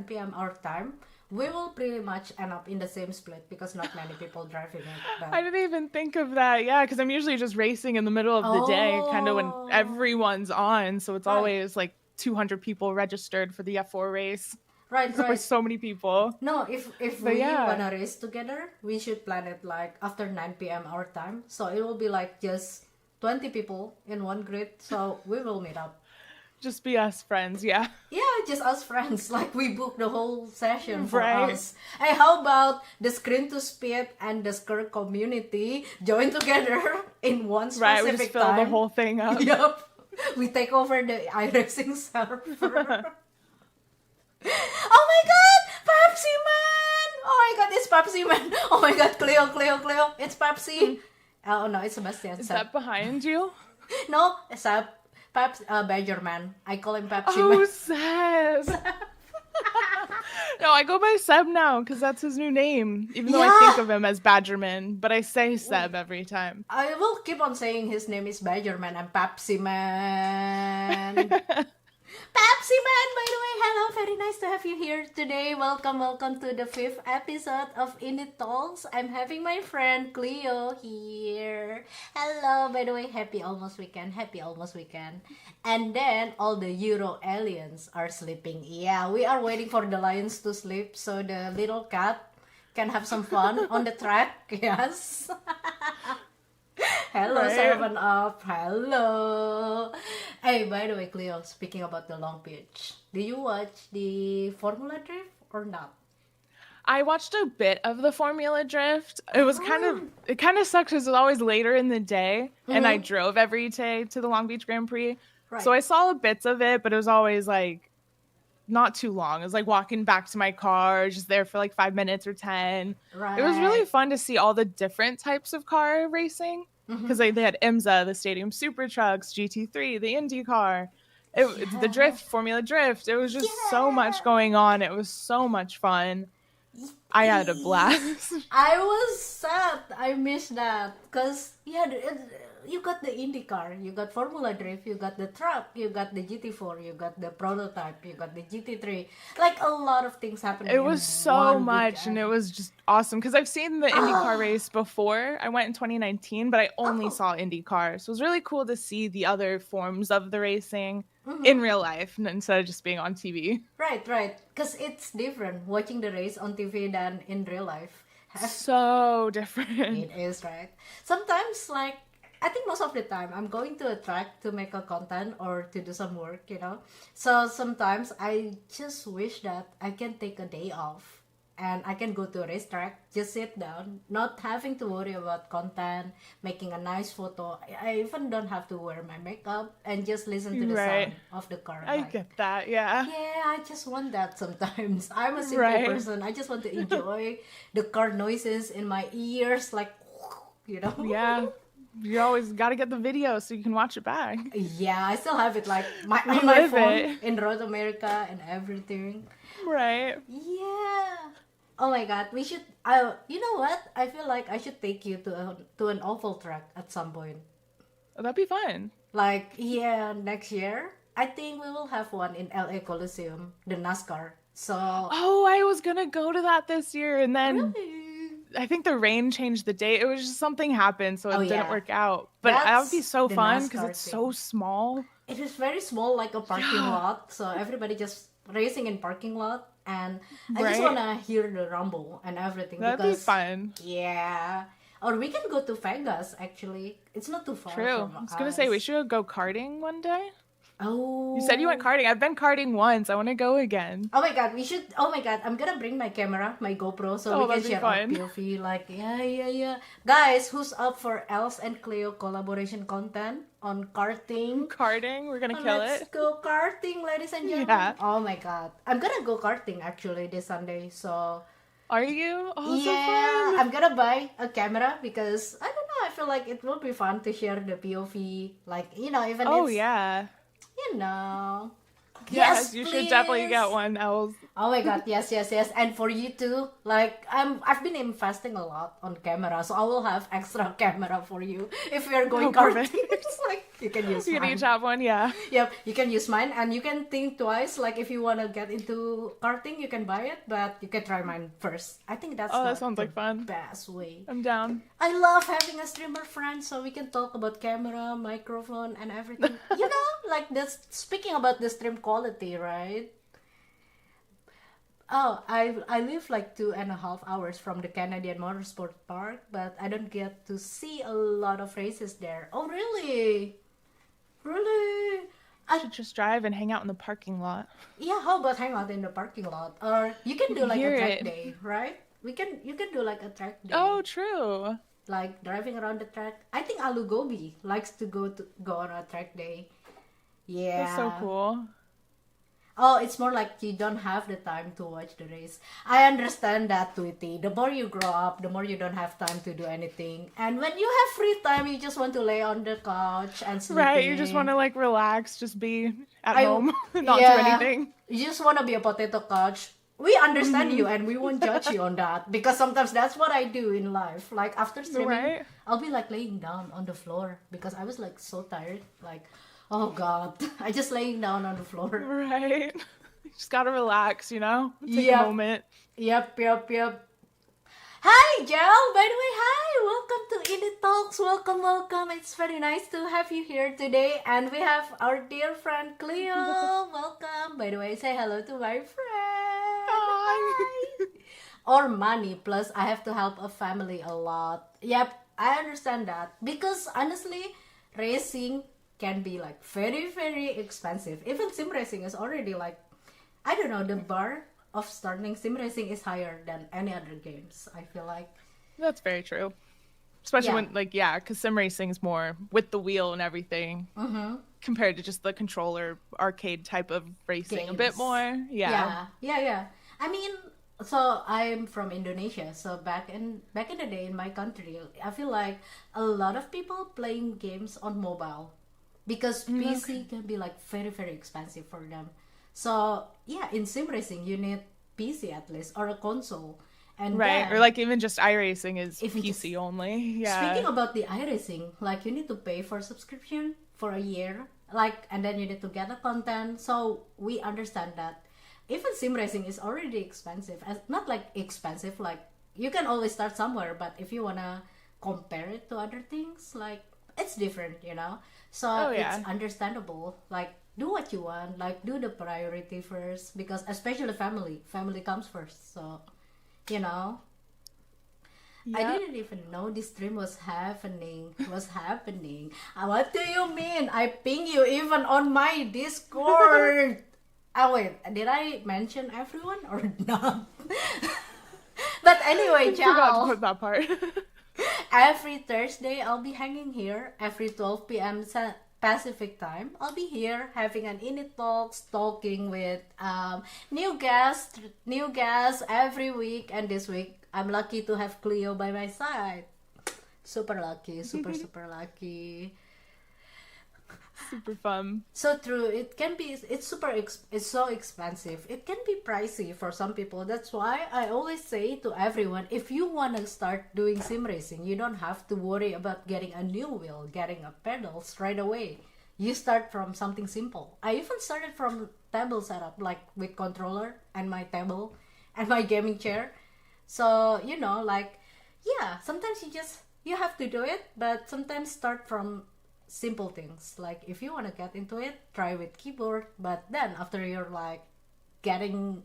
Speaker 2: p.m. our time, we will pretty much end up in the same split because not many people driving it. But
Speaker 3: I didn't even think of that. Yeah, because I'm usually just racing in the middle of the day, kind of when
Speaker 2: Oh.
Speaker 3: everyone's on. So it's
Speaker 2: Right.
Speaker 3: always like 200 people registered for the F4 race.
Speaker 2: right.
Speaker 3: There's always so many people.
Speaker 2: No, if
Speaker 3: But
Speaker 2: we
Speaker 3: yeah.
Speaker 2: wanna race together, we should plan it like after 9 p.m. our time. So it will be like just 20 people in one grid. So we will meet up.
Speaker 3: Just be us friends, yeah.
Speaker 2: Yeah, just us friends. Like we book the whole session for
Speaker 3: Right.
Speaker 2: us. Hey, how about the Screen to Speed and the Skr community join together in one
Speaker 3: Right, we
Speaker 2: specific
Speaker 3: just fill
Speaker 2: time?
Speaker 3: the whole thing up.
Speaker 2: Yup. We take over the iRacing server. Oh my god! Pepsi Man! Oh my god, it's Pepsi Man! Oh my god, Cleo! It's Pepsi! Oh no, it's Sebastian.
Speaker 3: Is
Speaker 2: Seb.
Speaker 3: that behind you?
Speaker 2: No, Seb. Badger Man. I call him Pepsi
Speaker 3: Oh,
Speaker 2: Man.
Speaker 3: Seb. No, I go by Seb now because that's his new name. Even though I
Speaker 2: Yeah.
Speaker 3: think of him as Badgerman, but I say Seb every time.
Speaker 2: I will keep on saying his name is Badger Man and Pepsi Man. Pepsi Man, by the way, hello, very nice to have you here today. Welcome to the 5th episode of INIT Talks. I'm having my friend Cleo here. Hello, by the way, happy almost weekend. And then all the Euro aliens are sleeping. Yeah, we are waiting for the lions to sleep so the little cat can have some fun on the track. Yes. Hello,
Speaker 3: Right.
Speaker 2: 7up. Hello. Hey, by the way, Cleo, speaking about the long pitch, do you watch the Formula Drift or not?
Speaker 3: I watched a bit of the Formula Drift. It kind of sucked because it was always later in the day, and I drove every day to the Long Beach Grand Prix.
Speaker 2: Right.
Speaker 3: So I saw bits of it, but it was always like not too long. It was like walking back to my car, just there for like 5 minutes or 10.
Speaker 2: Right.
Speaker 3: It was really fun to see all the different types of car racing because they had IMSA, the Stadium Super Trucks, GT3, the Indy car. The Drift, Formula Drift. It was just so much going on. It was so much fun. I had a blast.
Speaker 2: I was sad. I missed that because you got the IndyCar, you got Formula Drift, you got the truck, you got the GT4, you got the prototype, you got the GT3. Like a lot of things happening.
Speaker 3: It was so much, and it was just awesome because I've seen the IndyCar race before. I went in 2019, but I only saw IndyCar, so it was really cool to see the other forms of the racing in real life instead of just being on TV.
Speaker 2: Right. Because it's different watching the race on TV than in real life.
Speaker 3: So different.
Speaker 2: It is, right? Sometimes, like, I think most of the time I'm going to a track to make a content or to do some work, you know. So sometimes I just wish that I can take a day off and I can go to a racetrack, just sit down, not having to worry about content, making a nice photo. I even don't have to wear my makeup and just listen to the sound of the car.
Speaker 3: I get that, yeah.
Speaker 2: Yeah, I just want that sometimes. I'm a simple person. I just want to enjoy the car noises in my ears, like, you know.
Speaker 3: Yeah. You always got to get the video so you can watch it back.
Speaker 2: Yeah, I still have it like on my phone in North America and everything.
Speaker 3: Right.
Speaker 2: Yeah. Oh my God, we should. You know what? I feel like I should take you to an oval track at some point.
Speaker 3: Oh, that'd be fun.
Speaker 2: Like next year. I think we will have one in LA Coliseum, the NASCAR. So.
Speaker 3: Oh, I was gonna go to that this year, and then.
Speaker 2: Really?
Speaker 3: I think the rain changed the date. It was just something happened, so it didn't work out. But that would be so fun because it's so small.
Speaker 2: It is very small, like a parking lot. So everybody just racing in parking lot, and I just wanna hear the rumble and everything.
Speaker 3: That'd be fun.
Speaker 2: Yeah. Or we can go to Vegas. Actually, it's not too far.
Speaker 3: True.
Speaker 2: From
Speaker 3: I was gonna say we should go karting one day.
Speaker 2: Oh.
Speaker 3: You said you went karting. I've been karting once. I want to go again.
Speaker 2: Oh my God, we should. Oh my God, I'm gonna bring my camera, my GoPro, so we can share our POV. Like, yeah. Guys, who's up for Elz and Cleo collaboration content on karting?
Speaker 3: Karting, we're gonna kill
Speaker 2: Let's
Speaker 3: it.
Speaker 2: go karting, ladies and gentlemen.
Speaker 3: Yeah.
Speaker 2: Oh my God, I'm gonna go karting actually this Sunday. So.
Speaker 3: Are you? Oh,
Speaker 2: yeah,
Speaker 3: so fun.
Speaker 2: I'm gonna buy a camera because I don't know. I feel like it will be fun to share the POV. Like, you know, even
Speaker 3: yeah.
Speaker 2: You know.
Speaker 3: Yes, you should definitely get one, Elz.
Speaker 2: Oh my God, yes. And for you too, like I've been investing a lot on camera, so I will have extra camera for you if we are going karting. It's like you can use
Speaker 3: you
Speaker 2: mine.
Speaker 3: can each have one, yeah.
Speaker 2: Yep, you can use mine, and you can think twice. Like if you wanna get into karting, you can buy it, but you can try mine first. I think that's
Speaker 3: that sounds like fun.
Speaker 2: Best way.
Speaker 3: I'm down.
Speaker 2: I love having a streamer friend, so we can talk about camera, microphone, and everything. You know, like this. Speaking about the stream quality, right? Oh, I live like 2.5 hours from the Canadian Motorsport Park, but I don't get to see a lot of races there. Oh, really? Really?
Speaker 3: I should just drive and hang out in the parking lot.
Speaker 2: Yeah, how about hang out in the parking lot? Or you can do like a track day, right? You can do like a track day.
Speaker 3: Oh, true.
Speaker 2: Like driving around the track. I think Alu Gobi likes to go on a track day. Yeah.
Speaker 3: That's so cool.
Speaker 2: Oh, it's more like you don't have the time to watch the race. I understand that, Tweety. The more you grow up, the more you don't have time to do anything. And when you have free time, you just want to lay on the couch and sleep.
Speaker 3: Right, you just want to like relax, just be at home, not do anything.
Speaker 2: You just want to be a potato couch. We understand you and we won't judge you on that. Because sometimes that's what I do in life. Like after streaming, I'll be like laying down on the floor because I was like so tired. Like, oh God, I just laying down on the floor.
Speaker 3: Right. You just gotta relax, you know? Take a moment.
Speaker 2: Yep. Hi, Jel. By the way, hi. Welcome to INIT Talks. Welcome. It's very nice to have you here today. And we have our dear friend Cleo. Welcome. By the way, say hello to my friend. Hi. Or money. Plus, I have to help a family a lot. Yep, I understand that. Because honestly, racing can be like very, very expensive. Even sim racing is already like, I don't know, the bar of starting sim racing is higher than any other games, I feel like.
Speaker 3: That's very true. Especially
Speaker 2: Yeah.
Speaker 3: when, like, yeah, because sim racing is more with the wheel and everything compared to just the controller arcade type of racing. A bit
Speaker 2: Games.
Speaker 3: more. Yeah.
Speaker 2: Yeah. I mean, so I'm from Indonesia. So back in the day in my country, I feel like a lot of people playing games on mobile because PC can be like very very expensive for them. So yeah, in sim racing you need PC at least or a console. And
Speaker 3: Right.
Speaker 2: then
Speaker 3: Or like even just iRacing is
Speaker 2: if you
Speaker 3: PC
Speaker 2: just
Speaker 3: only. Yeah.
Speaker 2: speaking about the iRacing, like you need to pay for subscription for a year, like, and then you need to get the content. So we understand that even sim racing is already expensive. As not like expensive, like you can always start somewhere, but if you wanna compare it to other things, like it's different, you know. So
Speaker 3: Oh, yeah.
Speaker 2: it's understandable. Like do what you want, like do the priority first, because especially family comes first. So you know. I
Speaker 3: Yep.
Speaker 2: didn't even know this stream was happening. What do you mean? I ping you even on my Discord. Oh wait, did I mention everyone or not? But anyway,
Speaker 3: Forgot to
Speaker 2: ciao.
Speaker 3: put that part.
Speaker 2: Every Thursday I'll be hanging here every 12 p.m. Pacific time. I'll be here having an INIT Talks, talking with new guests every week. And this week I'm lucky to have Cleo by my side. Super lucky, super lucky.
Speaker 3: Super fun.
Speaker 2: So true. It's so expensive. It can be pricey for some people. That's why I always say to everyone, if you want to start doing sim racing, you don't have to worry about getting a new wheel, getting a pedals right away. You start from something simple. I even started from table setup, like with controller and my table and my gaming chair. So, like, yeah, sometimes you have to do it, but sometimes start from simple things. Like if you want to get into it, try with keyboard, but then after you're like getting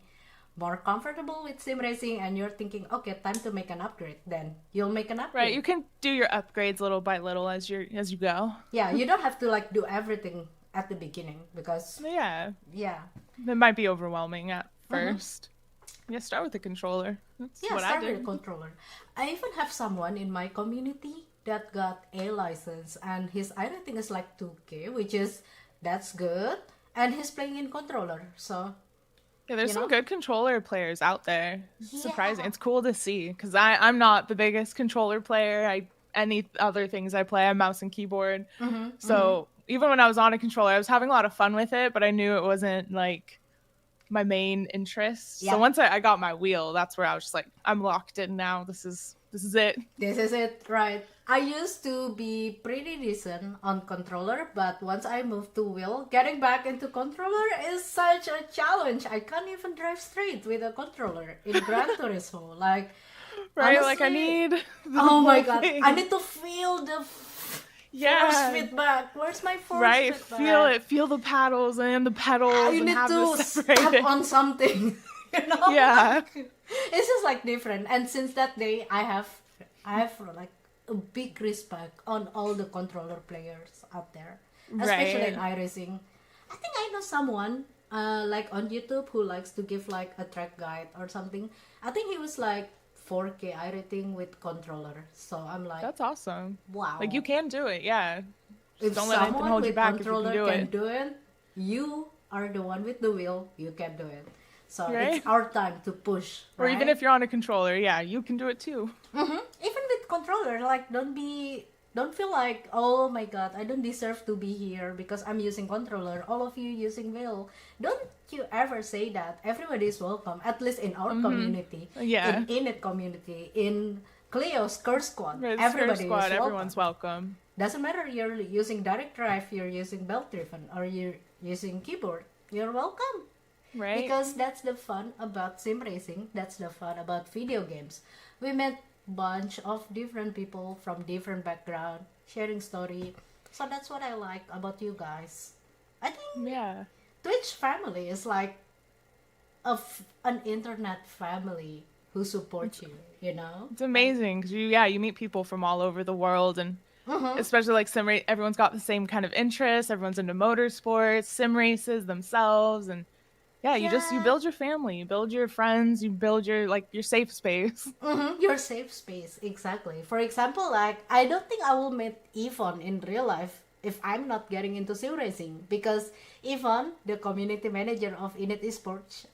Speaker 2: more comfortable with sim racing and you're thinking, okay, time to make an upgrade, then you'll make an upgrade.
Speaker 3: Right. You can do your upgrades little by little as you go.
Speaker 2: Yeah, you don't have to like do everything at the beginning because
Speaker 3: Yeah.
Speaker 2: yeah
Speaker 3: It might be overwhelming at first. Yeah, start with the controller. That's what I
Speaker 2: start with
Speaker 3: did.
Speaker 2: a controller. I even have someone in my community that got a license and his rating is like 2K, that's good, and he's playing in controller. So
Speaker 3: Yeah, there's
Speaker 2: you
Speaker 3: some
Speaker 2: know?
Speaker 3: good controller players out there. It's surprising.
Speaker 2: Yeah.
Speaker 3: It's cool to see because I'm not the biggest controller player. Any other things I play, I'm mouse and keyboard. So even when I was on a controller, I was having a lot of fun with it, but I knew it wasn't like my main interest.
Speaker 2: Yeah.
Speaker 3: So once I got my wheel, that's where I was just like, I'm locked in now. This is it.
Speaker 2: This is it, right? I used to be pretty decent on controller, but once I moved to wheel, getting back into controller is such a challenge. I can't even drive straight with a controller in Gran Turismo. Like,
Speaker 3: Right?
Speaker 2: honestly,
Speaker 3: Like I need
Speaker 2: oh my
Speaker 3: whole
Speaker 2: god,
Speaker 3: thing.
Speaker 2: I need to feel the force feedback. Where's my force
Speaker 3: Right,
Speaker 2: feedback?
Speaker 3: feel it, feel the paddles and the pedals,
Speaker 2: I
Speaker 3: and
Speaker 2: need
Speaker 3: have
Speaker 2: to
Speaker 3: this
Speaker 2: step
Speaker 3: separated.
Speaker 2: on something.
Speaker 3: Yeah.
Speaker 2: It's just like different. And since that day, I have like a big respect on all the controller players out there, especially in iRacing. I think I know someone like on YouTube who likes to give like a track guide or something. I think he was like 4K iRating with controller. So I'm like,
Speaker 3: That's awesome.
Speaker 2: wow.
Speaker 3: Like you can do it, yeah.
Speaker 2: If
Speaker 3: Don't let anything
Speaker 2: someone
Speaker 3: hold you
Speaker 2: with
Speaker 3: back if you
Speaker 2: controller
Speaker 3: can do it.
Speaker 2: you are the one with the wheel. You can do it. So
Speaker 3: Right?
Speaker 2: it's our time to push.
Speaker 3: Or even
Speaker 2: right?
Speaker 3: if you're on a controller, yeah, you can do it too.
Speaker 2: Even with controller, like don't feel like, oh my god, I don't deserve to be here because I'm using controller, all of you using wheel. Don't you ever say that. Everybody is welcome, at least in our community.
Speaker 3: Yeah.
Speaker 2: In INIT community, in Cleo's Curse Squad,
Speaker 3: Right,
Speaker 2: everybody
Speaker 3: Squad,
Speaker 2: is welcome.
Speaker 3: everyone's welcome.
Speaker 2: Doesn't matter you're using direct drive, you're using belt driven, or you're using keyboard, you're welcome.
Speaker 3: Right?
Speaker 2: Because that's the fun about sim racing. That's the fun about video games. We met bunch of different people from different background, sharing story. So that's what I like about you guys. I think
Speaker 3: Yeah.
Speaker 2: Twitch family is like an internet family who support you. You know.
Speaker 3: It's amazing because you meet people from all over the world, and especially like everyone's got the same kind of interests. Everyone's into motorsports, sim races themselves, and Yeah, you
Speaker 2: Yeah.
Speaker 3: build your family, you build your friends, you build your your safe space.
Speaker 2: Your safe space, exactly. For example, like I don't think I will meet Yvonne in real life if I'm not getting into sim racing because Yvonne, the community manager of INIT Esports,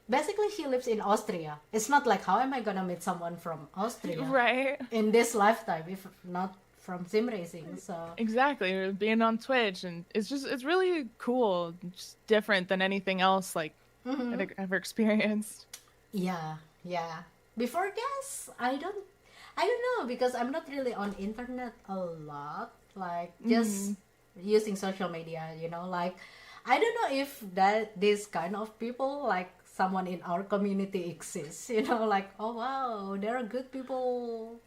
Speaker 2: basically she lives in Austria. It's not like how am I gonna meet someone from Austria
Speaker 3: Right.
Speaker 2: in this lifetime if not from sim racing? So
Speaker 3: Exactly. Or being on Twitch, and it's really cool, just different than anything else I'd ever experienced.
Speaker 2: yeah, yeah. Before guess, I don't know because I'm not really on internet a lot. Like just using social media, like I don't know if that this kind of people like someone in our community exists, like oh wow, there are good people.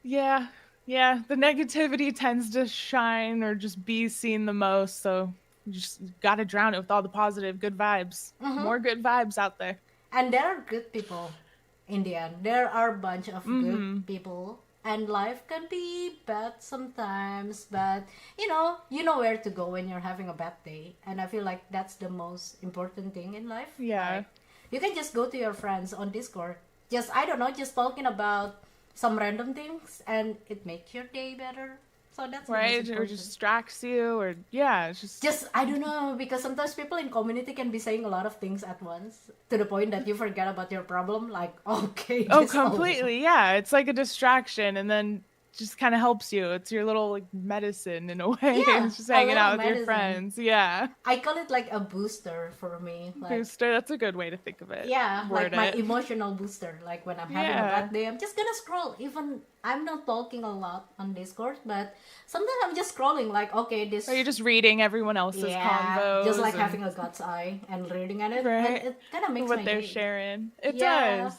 Speaker 3: Yeah. Yeah, the negativity tends to shine or just be seen the most, so you just got to drown it with all the positive, good vibes. More good vibes out there.
Speaker 2: And there are good people in the end. There are a bunch of good
Speaker 3: Mhm.
Speaker 2: people. And life can be bad sometimes, but you know where to go when you're having a bad day. And I feel like that's the most important thing in life.
Speaker 3: Yeah.
Speaker 2: Like you can just go to your friends on Discord. Just I don't know, just talking about some random things and it makes your day better. So that's the most
Speaker 3: Right? Or
Speaker 2: important.
Speaker 3: just distracts you, or yeah, it's
Speaker 2: Just I don't know because sometimes people in community can be saying a lot of things at once to the point that you forget about your problem. Like okay,
Speaker 3: oh,
Speaker 2: just
Speaker 3: completely. Yeah, it's like a distraction, and then just kind of helps you. It's your little medicine in a way.
Speaker 2: yeah,
Speaker 3: It's just
Speaker 2: a
Speaker 3: hanging
Speaker 2: little
Speaker 3: out with your
Speaker 2: medicine.
Speaker 3: friends. Yeah.
Speaker 2: I call it like a booster for me. Like
Speaker 3: Booster, that's a good way to think of it.
Speaker 2: yeah, like
Speaker 3: Word
Speaker 2: my
Speaker 3: it.
Speaker 2: emotional booster. Like when I'm having a
Speaker 3: Yeah.
Speaker 2: bad day, I'm just gonna scroll. Even I'm not talking a lot on Discord, but sometimes I'm just scrolling. Like okay,
Speaker 3: Or you're
Speaker 2: this.
Speaker 3: just reading everyone else's
Speaker 2: Yeah, just
Speaker 3: convos
Speaker 2: like
Speaker 3: and
Speaker 2: having a God's eye and reading at it, and
Speaker 3: right
Speaker 2: it kind of makes
Speaker 3: what
Speaker 2: my
Speaker 3: they're
Speaker 2: day.
Speaker 3: sharing. It
Speaker 2: Yeah,
Speaker 3: does.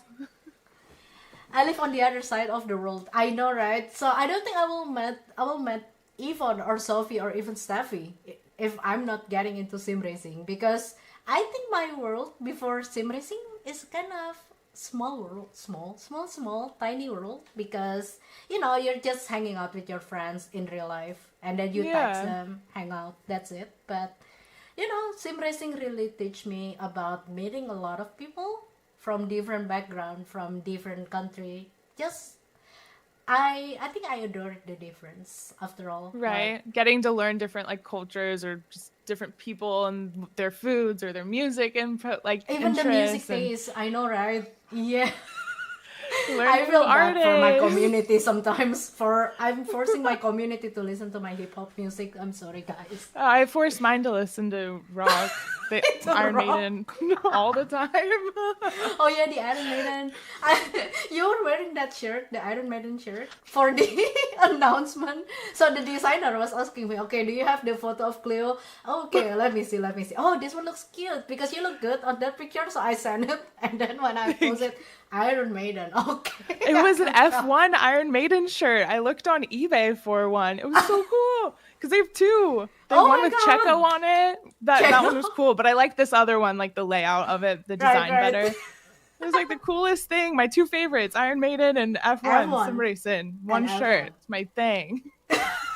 Speaker 2: I live on the other side of the world. I know, right? So I don't think I will meet Yvonne or Sophie or even Steffi if I'm not getting into sim racing because I think my world before sim racing is kind of small world, small, tiny world because you're just hanging out with your friends in real life and then you text
Speaker 3: Yeah.
Speaker 2: them, hang out, that's it. But sim racing really teach me about meeting a lot of people from different background, from different country. Just I think I adore the difference after all. Like
Speaker 3: Right. Getting to learn different cultures or just different people and their foods or their music input
Speaker 2: even the music
Speaker 3: interests and
Speaker 2: taste, I know, right? Yeah.
Speaker 3: learn
Speaker 2: I
Speaker 3: new
Speaker 2: feel bad for my
Speaker 3: artists.
Speaker 2: community sometimes. For I'm forcing my community to listen to my hip hop music. I'm sorry, guys.
Speaker 3: I force mine to listen to rock, the
Speaker 2: It's a
Speaker 3: Iron
Speaker 2: rock.
Speaker 3: Maiden all the time.
Speaker 2: Oh yeah, the Iron Maiden. You were wearing that shirt, the Iron Maiden shirt, for the announcement. So the designer was asking me, "Okay, do you have the photo of Cleo?" Okay, let me see, let me see. Oh, this one looks cute because you look good on that picture. So I sent it, and then when I posted Iron Maiden, okay,
Speaker 3: It
Speaker 2: I
Speaker 3: was an
Speaker 2: could tell.
Speaker 3: F1 Iron Maiden shirt. I looked on eBay for one. It was so cool because they have two. They have
Speaker 2: Oh
Speaker 3: one
Speaker 2: my
Speaker 3: with Checo
Speaker 2: god,
Speaker 3: on it. That
Speaker 2: check
Speaker 3: one was cool, but I like this other one, like the layout of it, the
Speaker 2: right,
Speaker 3: design
Speaker 2: right.
Speaker 3: better. It was like the coolest thing. My two favorites, Iron Maiden and F1 sim
Speaker 2: F1
Speaker 3: racing.
Speaker 2: and
Speaker 3: One shirt.
Speaker 2: F1.
Speaker 3: It's my thing.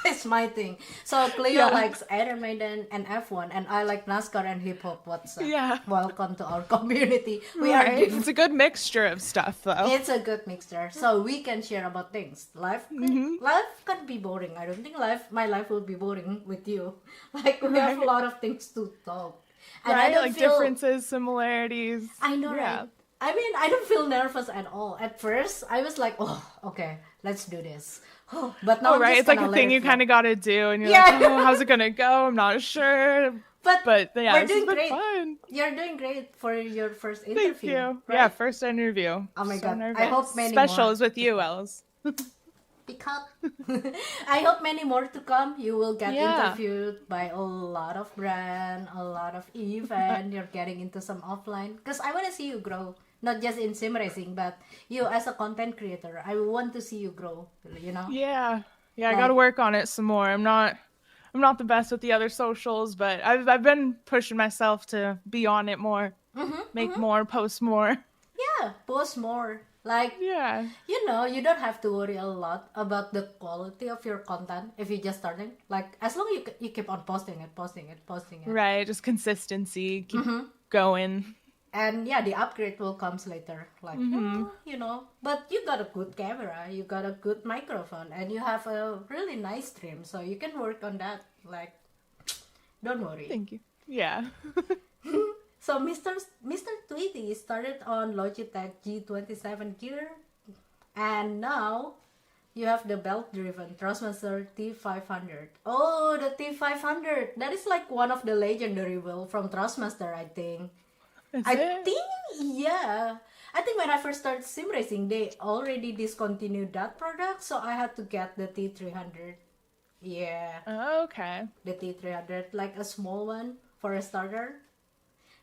Speaker 2: It's my thing. So Cleo
Speaker 3: Yeah.
Speaker 2: likes Iron Maiden and F1, and I like NASCAR and hip hop. What's up?
Speaker 3: Yeah.
Speaker 2: Welcome to our community. We are
Speaker 3: Right.
Speaker 2: different.
Speaker 3: It's a good mixture of stuff though.
Speaker 2: It's a good mixture, so we can share about things. Life can be boring. I don't think my life will be boring with you. Like we have a
Speaker 3: Right.
Speaker 2: lot of things to talk, and I
Speaker 3: Right?
Speaker 2: don't
Speaker 3: Like
Speaker 2: feel.
Speaker 3: differences, similarities.
Speaker 2: I know,
Speaker 3: Yeah.
Speaker 2: right? I mean, I don't feel nervous at all. At first, I was like, "Oh, okay, let's do this." But now
Speaker 3: Oh,
Speaker 2: I'm
Speaker 3: right.
Speaker 2: just
Speaker 3: It's like
Speaker 2: gonna
Speaker 3: a
Speaker 2: let
Speaker 3: thing
Speaker 2: it
Speaker 3: you
Speaker 2: flow.
Speaker 3: kind of got to do, and you're like,
Speaker 2: Yeah,
Speaker 3: oh, how's it gonna go? I'm not sure.
Speaker 2: but
Speaker 3: But yeah,
Speaker 2: we're
Speaker 3: this has
Speaker 2: doing
Speaker 3: been
Speaker 2: great.
Speaker 3: fun.
Speaker 2: You're doing great for your first
Speaker 3: Thank
Speaker 2: interview,
Speaker 3: you. Yeah,
Speaker 2: right?
Speaker 3: first interview.
Speaker 2: Oh my
Speaker 3: So
Speaker 2: god, I
Speaker 3: nervous.
Speaker 2: hope many
Speaker 3: Special
Speaker 2: more
Speaker 3: is with
Speaker 2: to
Speaker 3: you,
Speaker 2: come.
Speaker 3: Els.
Speaker 2: Because I hope many more to come. You will get
Speaker 3: Yeah.
Speaker 2: interviewed by a lot of brand, a lot of event. You're getting into some offline because I want to see you grow, not just in sim racing, but you as a content creator. I want to see you grow. You know,
Speaker 3: Yeah. Yeah, I got to
Speaker 2: like
Speaker 3: work on it some more. I'm not the best with the other socials, but I've been pushing myself to be on it more, make more, post more.
Speaker 2: yeah, post more. Like,
Speaker 3: Yeah.
Speaker 2: you don't have to worry a lot about the quality of your content if you're just starting. Like, as long as you keep on posting it.
Speaker 3: Right. Just consistency. Keep going.
Speaker 2: And yeah, the upgrade will comes later. Like, but you got a good camera, you got a good microphone, and you have a really nice stream, so you can work on that. Like, don't worry.
Speaker 3: Thank you. Yeah.
Speaker 2: So Mr. Tweety started on Logitech G27 gear, and now you have the belt-driven Thrustmaster T500. Oh, the T500! That is like one of the legendary wheel from Thrustmaster, I think. I think, yeah. I think when I first started sim racing, they already discontinued that product, so I had to get the T300. Yeah.
Speaker 3: Oh, okay.
Speaker 2: The T300, like a small one for a starter.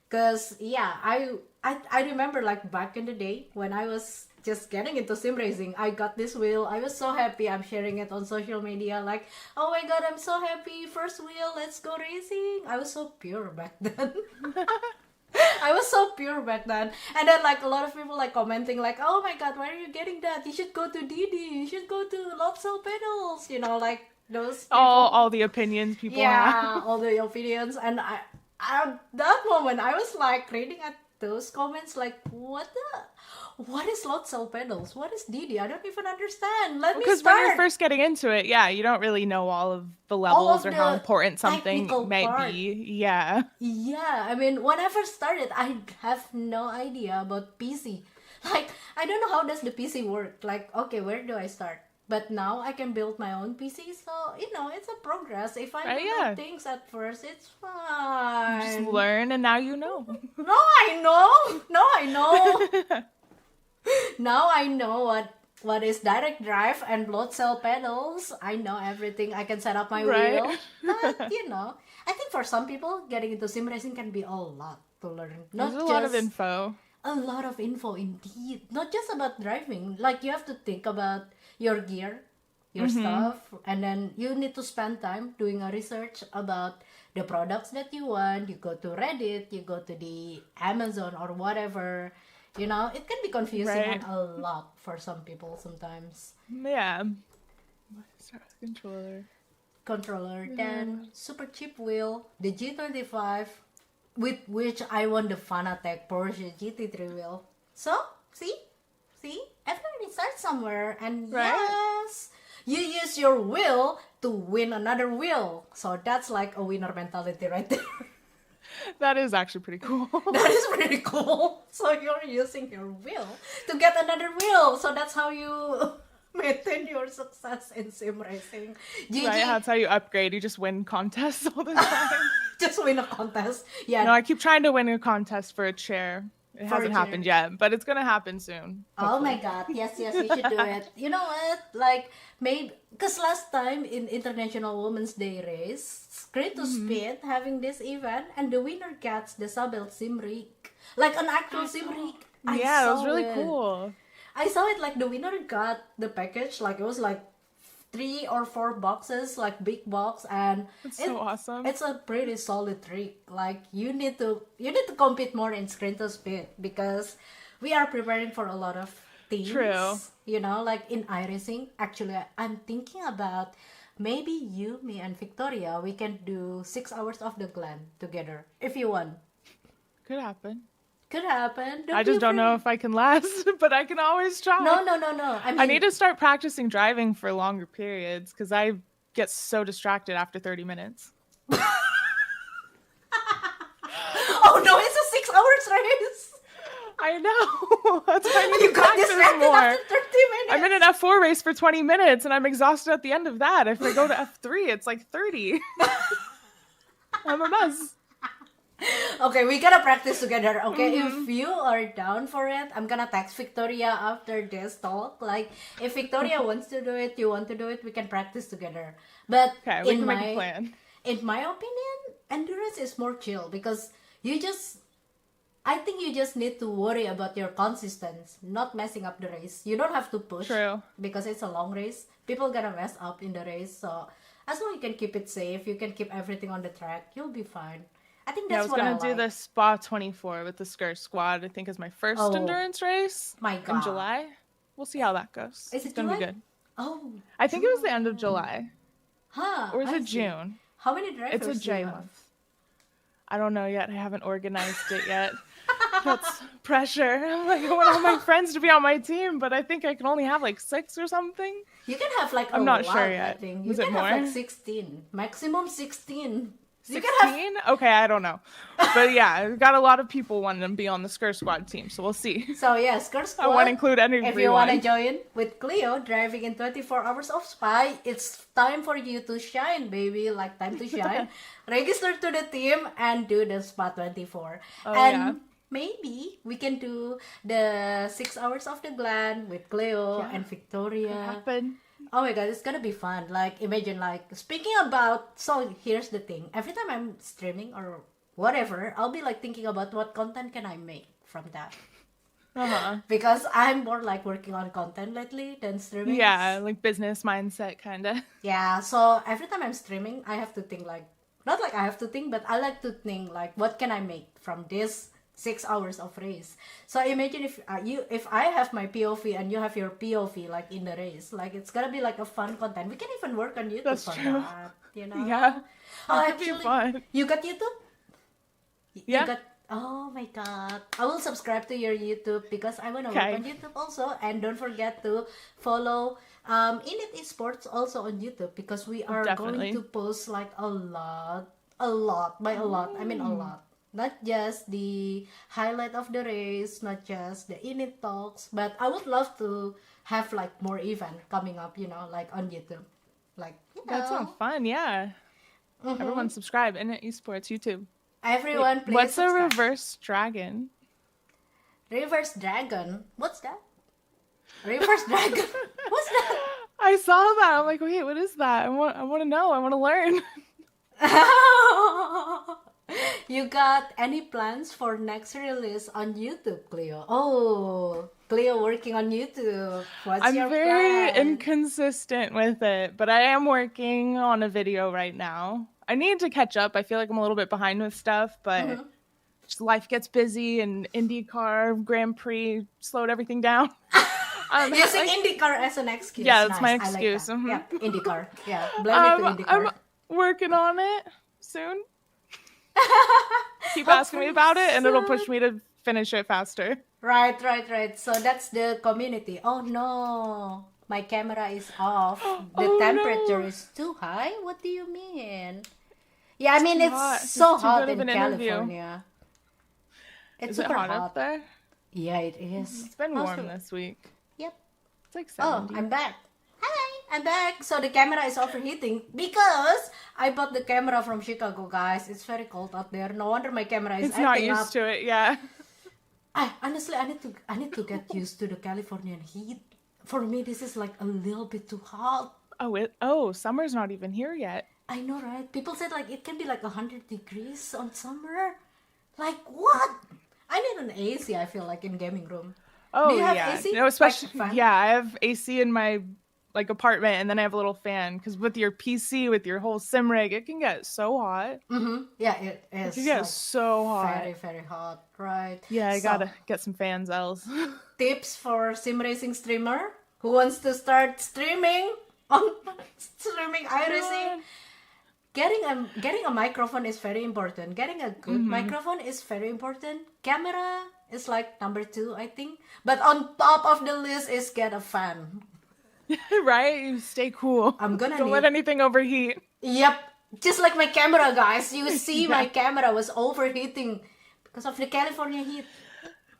Speaker 2: Cause yeah, I remember like back in the day when I was just getting into sim racing, I got this wheel. I was so happy. I'm sharing it on social media. Like, oh my god, I'm so happy! First wheel, let's go racing. I was so pure back then. I was so pure back then. And then like a lot of people like commenting like, oh my god, why are you getting that? You should go to Didi. You should go to Lots of Pedals. Like those people.
Speaker 3: All the opinions people have.
Speaker 2: All the opinions. And at that moment, I was like reading at those comments like, what is Lots of Pedals? What is Didi? I don't even understand. Let me start.
Speaker 3: Because when you're first getting into it, yeah, you don't really know all of the levels or how important something might be. Yeah.
Speaker 2: Yeah, I mean, when I first started, I have no idea about PC. Like, I don't know how does the PC work. Like, okay, where do I start? But now I can build my own PC, so it's a progress. If I don't know things at first, it's fine.
Speaker 3: Just learn, and now you know.
Speaker 2: No, I know. Now I know what is direct drive and load cell pedals. I know everything. I can set up my wheel. But I think for some people, getting into sim racing can be a lot to learn.
Speaker 3: There's a lot of info.
Speaker 2: A lot of info indeed. Not just about driving. Like, you have to think about your gear, your stuff, and then you need to spend time doing a research about the products that you want. You go to Reddit, you go to the Amazon or whatever. It can be confusing and a lot for some people sometimes.
Speaker 3: Yeah.
Speaker 2: Controller. Then super cheap wheel, the G25, with which I won the Fanatec Porsche GT3 wheel. So, see, everybody starts somewhere, and yes, you use your will to win another wheel. So that's like a winner mentality right there.
Speaker 3: That is actually pretty cool.
Speaker 2: That is pretty cool. So you're using your will to get another wheel. So that's how you maintain your success in sim racing. GG.
Speaker 3: Right, that's how you upgrade. You just win contests all the time.
Speaker 2: Just win a contest. Yeah.
Speaker 3: No, I keep trying to win a contest for a chair. It hasn't happened yet, but it's gonna happen soon. Hopefully.
Speaker 2: Oh my god, yes, you should do it. You know what? Like, maybe, because last time in International Women's Day race, Screen to Speed having this event, and the winner gets the Sabel sim rig. Like an actual sim rig.
Speaker 3: Yeah, it was really cool.
Speaker 2: I saw it, like the winner got the package, like it was like 3 or 4 boxes, like big box, and
Speaker 3: it's so awesome. It's
Speaker 2: a pretty solid trick. Like, you need to compete more in Screen to Speed, because we are preparing for a lot of things.
Speaker 3: True.
Speaker 2: Like in iRacing. Actually, I'm thinking about maybe you, me, and Victoria, we can do 6 hours of the Glen together if you want.
Speaker 3: Could happen.
Speaker 2: Could happen.
Speaker 3: I just don't know if I can last, but I can always try.
Speaker 2: No.
Speaker 3: I need to start practicing driving for longer periods because I get so distracted after 30 minutes.
Speaker 2: Oh no, it's a 6 hours race.
Speaker 3: I know. That's why I need to
Speaker 2: got
Speaker 3: practice
Speaker 2: distracted
Speaker 3: more.
Speaker 2: after 30 minutes.
Speaker 3: I'm in an F4 race for 20 minutes and I'm exhausted at the end of that. If I go to F3, it's like 30. I'm a mess.
Speaker 2: Okay, we gotta practice together, okay? If you are down for it, I'm gonna text Victoria after this talk. Like, if Victoria wants to do it, you want to do it, we can practice together. But
Speaker 3: okay, we can make a plan.
Speaker 2: In my opinion, endurance is more chill because I think you just need to worry about your consistency, not messing up the race. You don't have to push.
Speaker 3: True.
Speaker 2: Because it's a long race. People gonna mess up in the race, so as long as you can keep it safe, you can keep everything on the track, you'll be fine. I think
Speaker 3: Yeah, I
Speaker 2: that's
Speaker 3: was
Speaker 2: what I
Speaker 3: gonna do
Speaker 2: like.
Speaker 3: the Spa 24 with the Skirt Squad. I think is my first
Speaker 2: Oh
Speaker 3: endurance race
Speaker 2: my
Speaker 3: in
Speaker 2: god.
Speaker 3: July. We'll see how that goes.
Speaker 2: Is
Speaker 3: It's
Speaker 2: it
Speaker 3: gonna be
Speaker 2: July?
Speaker 3: good.
Speaker 2: Oh,
Speaker 3: I think it was the end of
Speaker 2: June.
Speaker 3: July,
Speaker 2: Huh,
Speaker 3: or is
Speaker 2: I
Speaker 3: it
Speaker 2: see.
Speaker 3: June?
Speaker 2: How many
Speaker 3: It's a
Speaker 2: drivers do you
Speaker 3: J
Speaker 2: have?
Speaker 3: month. I don't know yet. I haven't organized it yet. That's pressure. I'm like, I want all my friends to be on my team, but I think I can only have like 6 or something.
Speaker 2: You can have like a
Speaker 3: I'm not sure
Speaker 2: lot, I
Speaker 3: yet.
Speaker 2: think. You
Speaker 3: Was it
Speaker 2: can have like
Speaker 3: more?
Speaker 2: 16. Maximum 16. You can have
Speaker 3: 16? Okay, I don't know. But yeah, I've got a lot of people wanting to be on the Skirt Squad team, so we'll see.
Speaker 2: So yeah, Skirt
Speaker 3: I want
Speaker 2: Squad.
Speaker 3: to include
Speaker 2: If you want to
Speaker 3: everyone.
Speaker 2: join with Cleo driving in 24 hours of Spy, it's time for you to shine, baby. Like time to shine. Register to the team and do the Spa 24.
Speaker 3: Oh,
Speaker 2: and
Speaker 3: yeah.
Speaker 2: maybe we can do the 6 hours of the Glen with Cleo
Speaker 3: Yeah.
Speaker 2: and
Speaker 3: Could
Speaker 2: Victoria.
Speaker 3: happen.
Speaker 2: Oh my god, it's gonna be fun. Like, imagine, like, speaking about, so here's the thing. Every time I'm streaming or whatever, I'll be like thinking about what content can I make from that.
Speaker 3: Uh-huh.
Speaker 2: Because I'm more like working on content lately than streaming.
Speaker 3: Yeah, like business mindset kind of.
Speaker 2: Yeah, so every time I'm streaming, I have to think like, not like I have to think, but I like to think like, what can I make from this 6 hours of race? So imagine if I have my POV and you have your POV like in the race, like it's gonna be like a fun content. We can even work on YouTube
Speaker 3: That's
Speaker 2: for
Speaker 3: true.
Speaker 2: that, you know?
Speaker 3: Yeah.
Speaker 2: Oh,
Speaker 3: That could be
Speaker 2: actually,
Speaker 3: fun.
Speaker 2: you got YouTube?
Speaker 3: Yeah.
Speaker 2: You got, oh my god. I will subscribe to your YouTube because I want to work
Speaker 3: Okay.
Speaker 2: on YouTube also. And don't forget to follow INIT Esports also on YouTube because we are
Speaker 3: Definitely.
Speaker 2: going to post like a lot. By a lot, I mean a lot. Not just the highlight of the race, not just the INIT Talks, but I would love to have like more event coming up, you know, like on YouTube. Like, you
Speaker 3: That sounds
Speaker 2: know,
Speaker 3: fun, yeah. Everyone subscribe. INIT Esports YouTube.
Speaker 2: everyone please
Speaker 3: What's a
Speaker 2: subscribe.
Speaker 3: reverse dragon?
Speaker 2: Reverse Dragon? What's that? Reverse Dragon? What's that?
Speaker 3: I saw that. I'm like, wait, what is that? I want to know. I want to learn.
Speaker 2: You got any plans for next release on YouTube, Cleo? Oh, Cleo working on YouTube. What's
Speaker 3: I'm
Speaker 2: your
Speaker 3: very
Speaker 2: plan?
Speaker 3: inconsistent with it, but I am working on a video right now. I need to catch up. I feel like I'm a little bit behind with stuff, but just life gets busy and IndyCar Grand Prix slowed everything down.
Speaker 2: Using IndyCar as an excuse.
Speaker 3: Yeah, that's my
Speaker 2: Nice. I like
Speaker 3: excuse.
Speaker 2: that.
Speaker 3: Mhm.
Speaker 2: Yeah, IndyCar. Yeah, blame it to IndyCar.
Speaker 3: I'm working on it soon. Keep asking me about it, and it'll push me to finish it faster.
Speaker 2: Right. So that's the community. Oh no, my camera is off. The
Speaker 3: Oh,
Speaker 2: temperature
Speaker 3: no.
Speaker 2: is too high. What do you mean? Yeah, I mean
Speaker 3: too
Speaker 2: it's
Speaker 3: hot.
Speaker 2: so
Speaker 3: It's too
Speaker 2: hot
Speaker 3: good of
Speaker 2: in
Speaker 3: an interview.
Speaker 2: California. It's
Speaker 3: Is it
Speaker 2: super
Speaker 3: hot up there?
Speaker 2: Yeah, it is.
Speaker 3: It's been
Speaker 2: How's
Speaker 3: warm
Speaker 2: it?
Speaker 3: this week.
Speaker 2: Yep.
Speaker 3: It's like
Speaker 2: Oh,
Speaker 3: 70.
Speaker 2: I'm back. Hi, I'm back. So the camera is overheating because I bought the camera from Chicago, guys. It's very cold out there. No wonder my camera is
Speaker 3: It's not
Speaker 2: acting
Speaker 3: used
Speaker 2: up.
Speaker 3: to it, yeah.
Speaker 2: Honestly, I need to get used to the Californian heat. For me, this is like a little bit too hot.
Speaker 3: Summer's not even here yet.
Speaker 2: I know, right? People said like it can be like 100 degrees on summer. Like what? I need an AC. I feel like in gaming room.
Speaker 3: Oh,
Speaker 2: Do you have
Speaker 3: yeah.
Speaker 2: AC?
Speaker 3: No, especially,
Speaker 2: Like, fan?
Speaker 3: yeah, I have AC in my like apartment, and then I have a little fan because with your PC, with your whole sim rig, it can get so hot.
Speaker 2: Yeah, it is.
Speaker 3: It can get
Speaker 2: like,
Speaker 3: so hot.
Speaker 2: very, very hot, right?
Speaker 3: Yeah, I
Speaker 2: So,
Speaker 3: gotta get some fans, Elz.
Speaker 2: tips for sim racing streamer who wants to start streaming on streaming iRacing. Getting a microphone is very important. Getting a good microphone is very important. Camera is like number 2, I think. But on top of the list is get a fan.
Speaker 3: Right? You stay cool.
Speaker 2: I'm gonna
Speaker 3: Don't let
Speaker 2: need.
Speaker 3: anything overheat.
Speaker 2: Yep, just like my camera, guys. You see, my camera was overheating because of the California heat.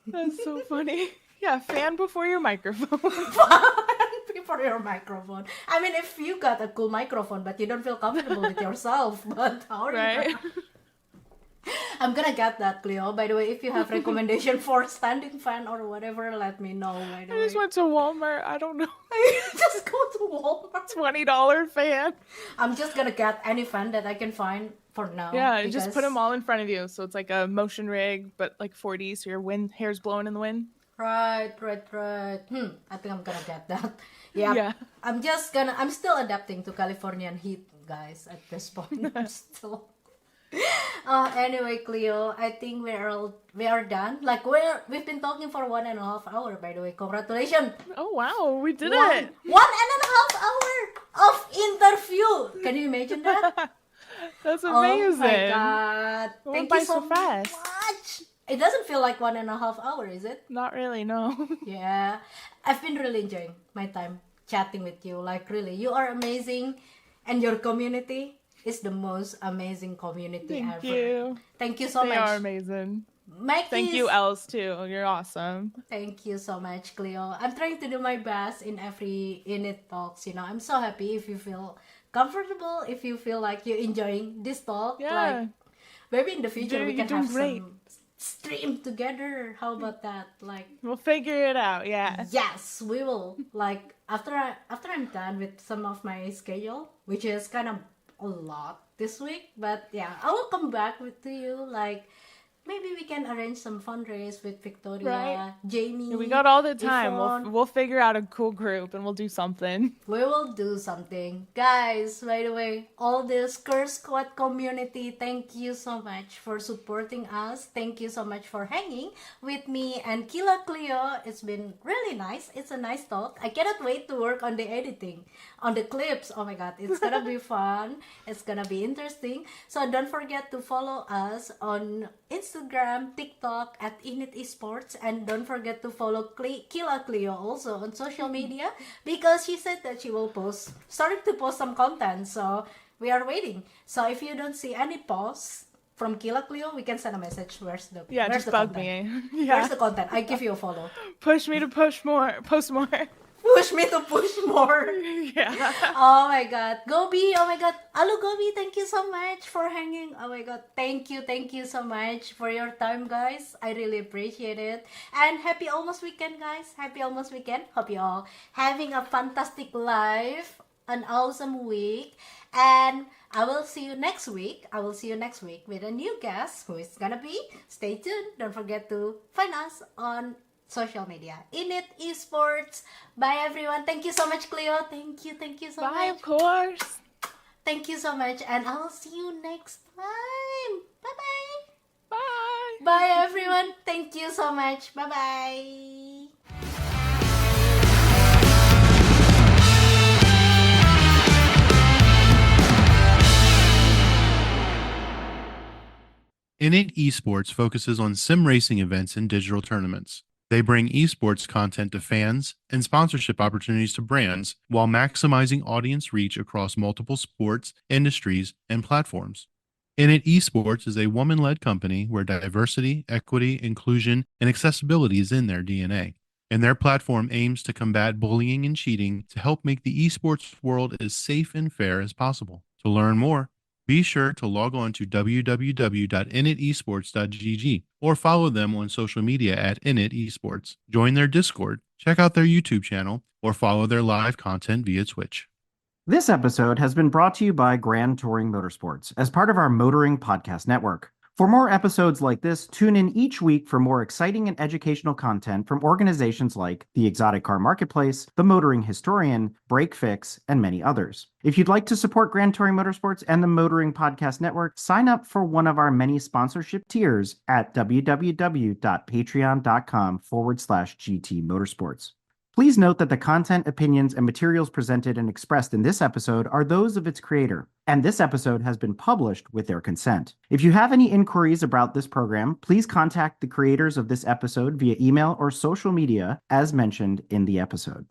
Speaker 3: That's so funny. Yeah, fan before your microphone.
Speaker 2: For your microphone. I mean, if you got a cool microphone, but you don't feel comfortable with yourself, but how are
Speaker 3: Right?
Speaker 2: you? I'm gonna get that, Cleo. By the way, if you have recommendation for standing fan or whatever, let me know. By the
Speaker 3: I
Speaker 2: way,
Speaker 3: just went to Walmart. I don't know.
Speaker 2: just go to Walmart.
Speaker 3: $20 fan.
Speaker 2: I'm just gonna get any fan that I can find for now.
Speaker 3: Yeah, you just put
Speaker 2: because-
Speaker 3: them all in front of you. So it's like a motion rig, but like 4D, so your hair's blowing in the wind.
Speaker 2: Right. I think I'm gonna get that. Yeah. I'm still adapting to Californian heat, guys, at this point. I'm still Anyway, Cleo, I think we are done. Like we've been talking for 1.5 hours. By the way, congratulations.
Speaker 3: Oh wow, we did
Speaker 2: One
Speaker 3: it.
Speaker 2: 1.5 hours of interview. Can you imagine that?
Speaker 3: That's
Speaker 2: Oh
Speaker 3: amazing.
Speaker 2: my god!
Speaker 3: It went
Speaker 2: Thank
Speaker 3: by
Speaker 2: you so
Speaker 3: so fast.
Speaker 2: much. It doesn't feel like 1.5 hours, is it?
Speaker 3: Not really, no.
Speaker 2: Yeah, I've been really enjoying my time chatting with you. Like really, you are amazing, and your community is the most amazing community
Speaker 3: Thank
Speaker 2: ever.
Speaker 3: you.
Speaker 2: Thank you so
Speaker 3: They
Speaker 2: much.
Speaker 3: are amazing.
Speaker 2: Mikey,
Speaker 3: Thank you, Elz, too. You're awesome.
Speaker 2: thank you so much, Cleo. I'm trying to do my best in every INIT Talks. You know, I'm so happy if you feel comfortable, if you feel like you're enjoying this talk.
Speaker 3: Yeah.
Speaker 2: Like, maybe in the future we
Speaker 3: You're
Speaker 2: can
Speaker 3: doing
Speaker 2: have
Speaker 3: great.
Speaker 2: some stream together. How about that? Like,
Speaker 3: We'll figure it out, yeah.
Speaker 2: yes, we will. Like after I'm done with some of my schedule, which is kind of a lot this week, but yeah, I will come back to you. Like maybe we can arrange some fundraise with Victoria,
Speaker 3: Right.
Speaker 2: Jamie.
Speaker 3: We got all the time.
Speaker 2: Yvonne.
Speaker 3: We'll figure out a cool group and we'll do something.
Speaker 2: We will do something. Guys, by the way, all this Curse Squad community, thank you so much for supporting us. Thank you so much for hanging with me and KillaCleo. It's been really nice. It's a nice talk. I cannot wait to work on the editing, on the clips. Oh my god, it's gonna be fun. It's gonna be interesting. So don't forget to follow us on Instagram, TikTok at INIT Esports, and don't forget to follow KillaCleo also on social media because she said that she will started to post some content. So we are waiting. So if you don't see any posts from KillaCleo, we can send a message. Where's the
Speaker 3: Just
Speaker 2: the
Speaker 3: bug
Speaker 2: content?
Speaker 3: me.
Speaker 2: Where's
Speaker 3: Yeah.
Speaker 2: the content? I give you a follow.
Speaker 3: Push me to post more.
Speaker 2: Push me to push more.
Speaker 3: Yeah.
Speaker 2: Oh my god. Gobi, oh my god. Hello Gobi, thank you so much for hanging. Oh my god. Thank you so much for your time, guys. I really appreciate it. And happy almost weekend, guys. Happy almost weekend. Hope you all having a fantastic life, an awesome week. And I will see you next week. With a new guest who is gonna be. Stay tuned. Don't forget to find us on social media. INIT Esports. Bye everyone. Thank you so much, Cleo. Thank you so
Speaker 3: Bye,
Speaker 2: much.
Speaker 3: of course.
Speaker 2: Thank you so much, and I will see you next time. Bye-bye.
Speaker 3: Bye.
Speaker 2: Bye everyone. Thank you so much. Bye-bye.
Speaker 1: INIT Esports focuses on sim racing events and digital tournaments. They bring esports content to fans and sponsorship opportunities to brands while maximizing audience reach across multiple sports, industries, and platforms. INIT Esports is a woman-led company where diversity, equity, inclusion, and accessibility is in their DNA. And their platform aims to combat bullying and cheating to help make the esports world as safe and fair as possible. To learn more, be sure to log on to www.initesports.gg or follow them on social media at INIT Esports. Join their Discord, check out their YouTube channel, or follow their live content via Twitch.
Speaker 4: This episode has been brought to you by Grand Touring Motorsports as part of our Motoring Podcast Network. For more episodes like this, tune in each week for more exciting and educational content from organizations like the Exotic Car Marketplace, the Motoring Historian, Break Fix, and many others. If you'd like to support Grand Touring Motorsports and the Motoring Podcast Network, sign up for one of our many sponsorship tiers at www.patreon.com/GT Motorsports. Please note that the content, opinions, and materials presented and expressed in this episode are those of its creator, and this episode has been published with their consent. If you have any inquiries about this program, please contact the creators of this episode via email or social media as mentioned in the episode.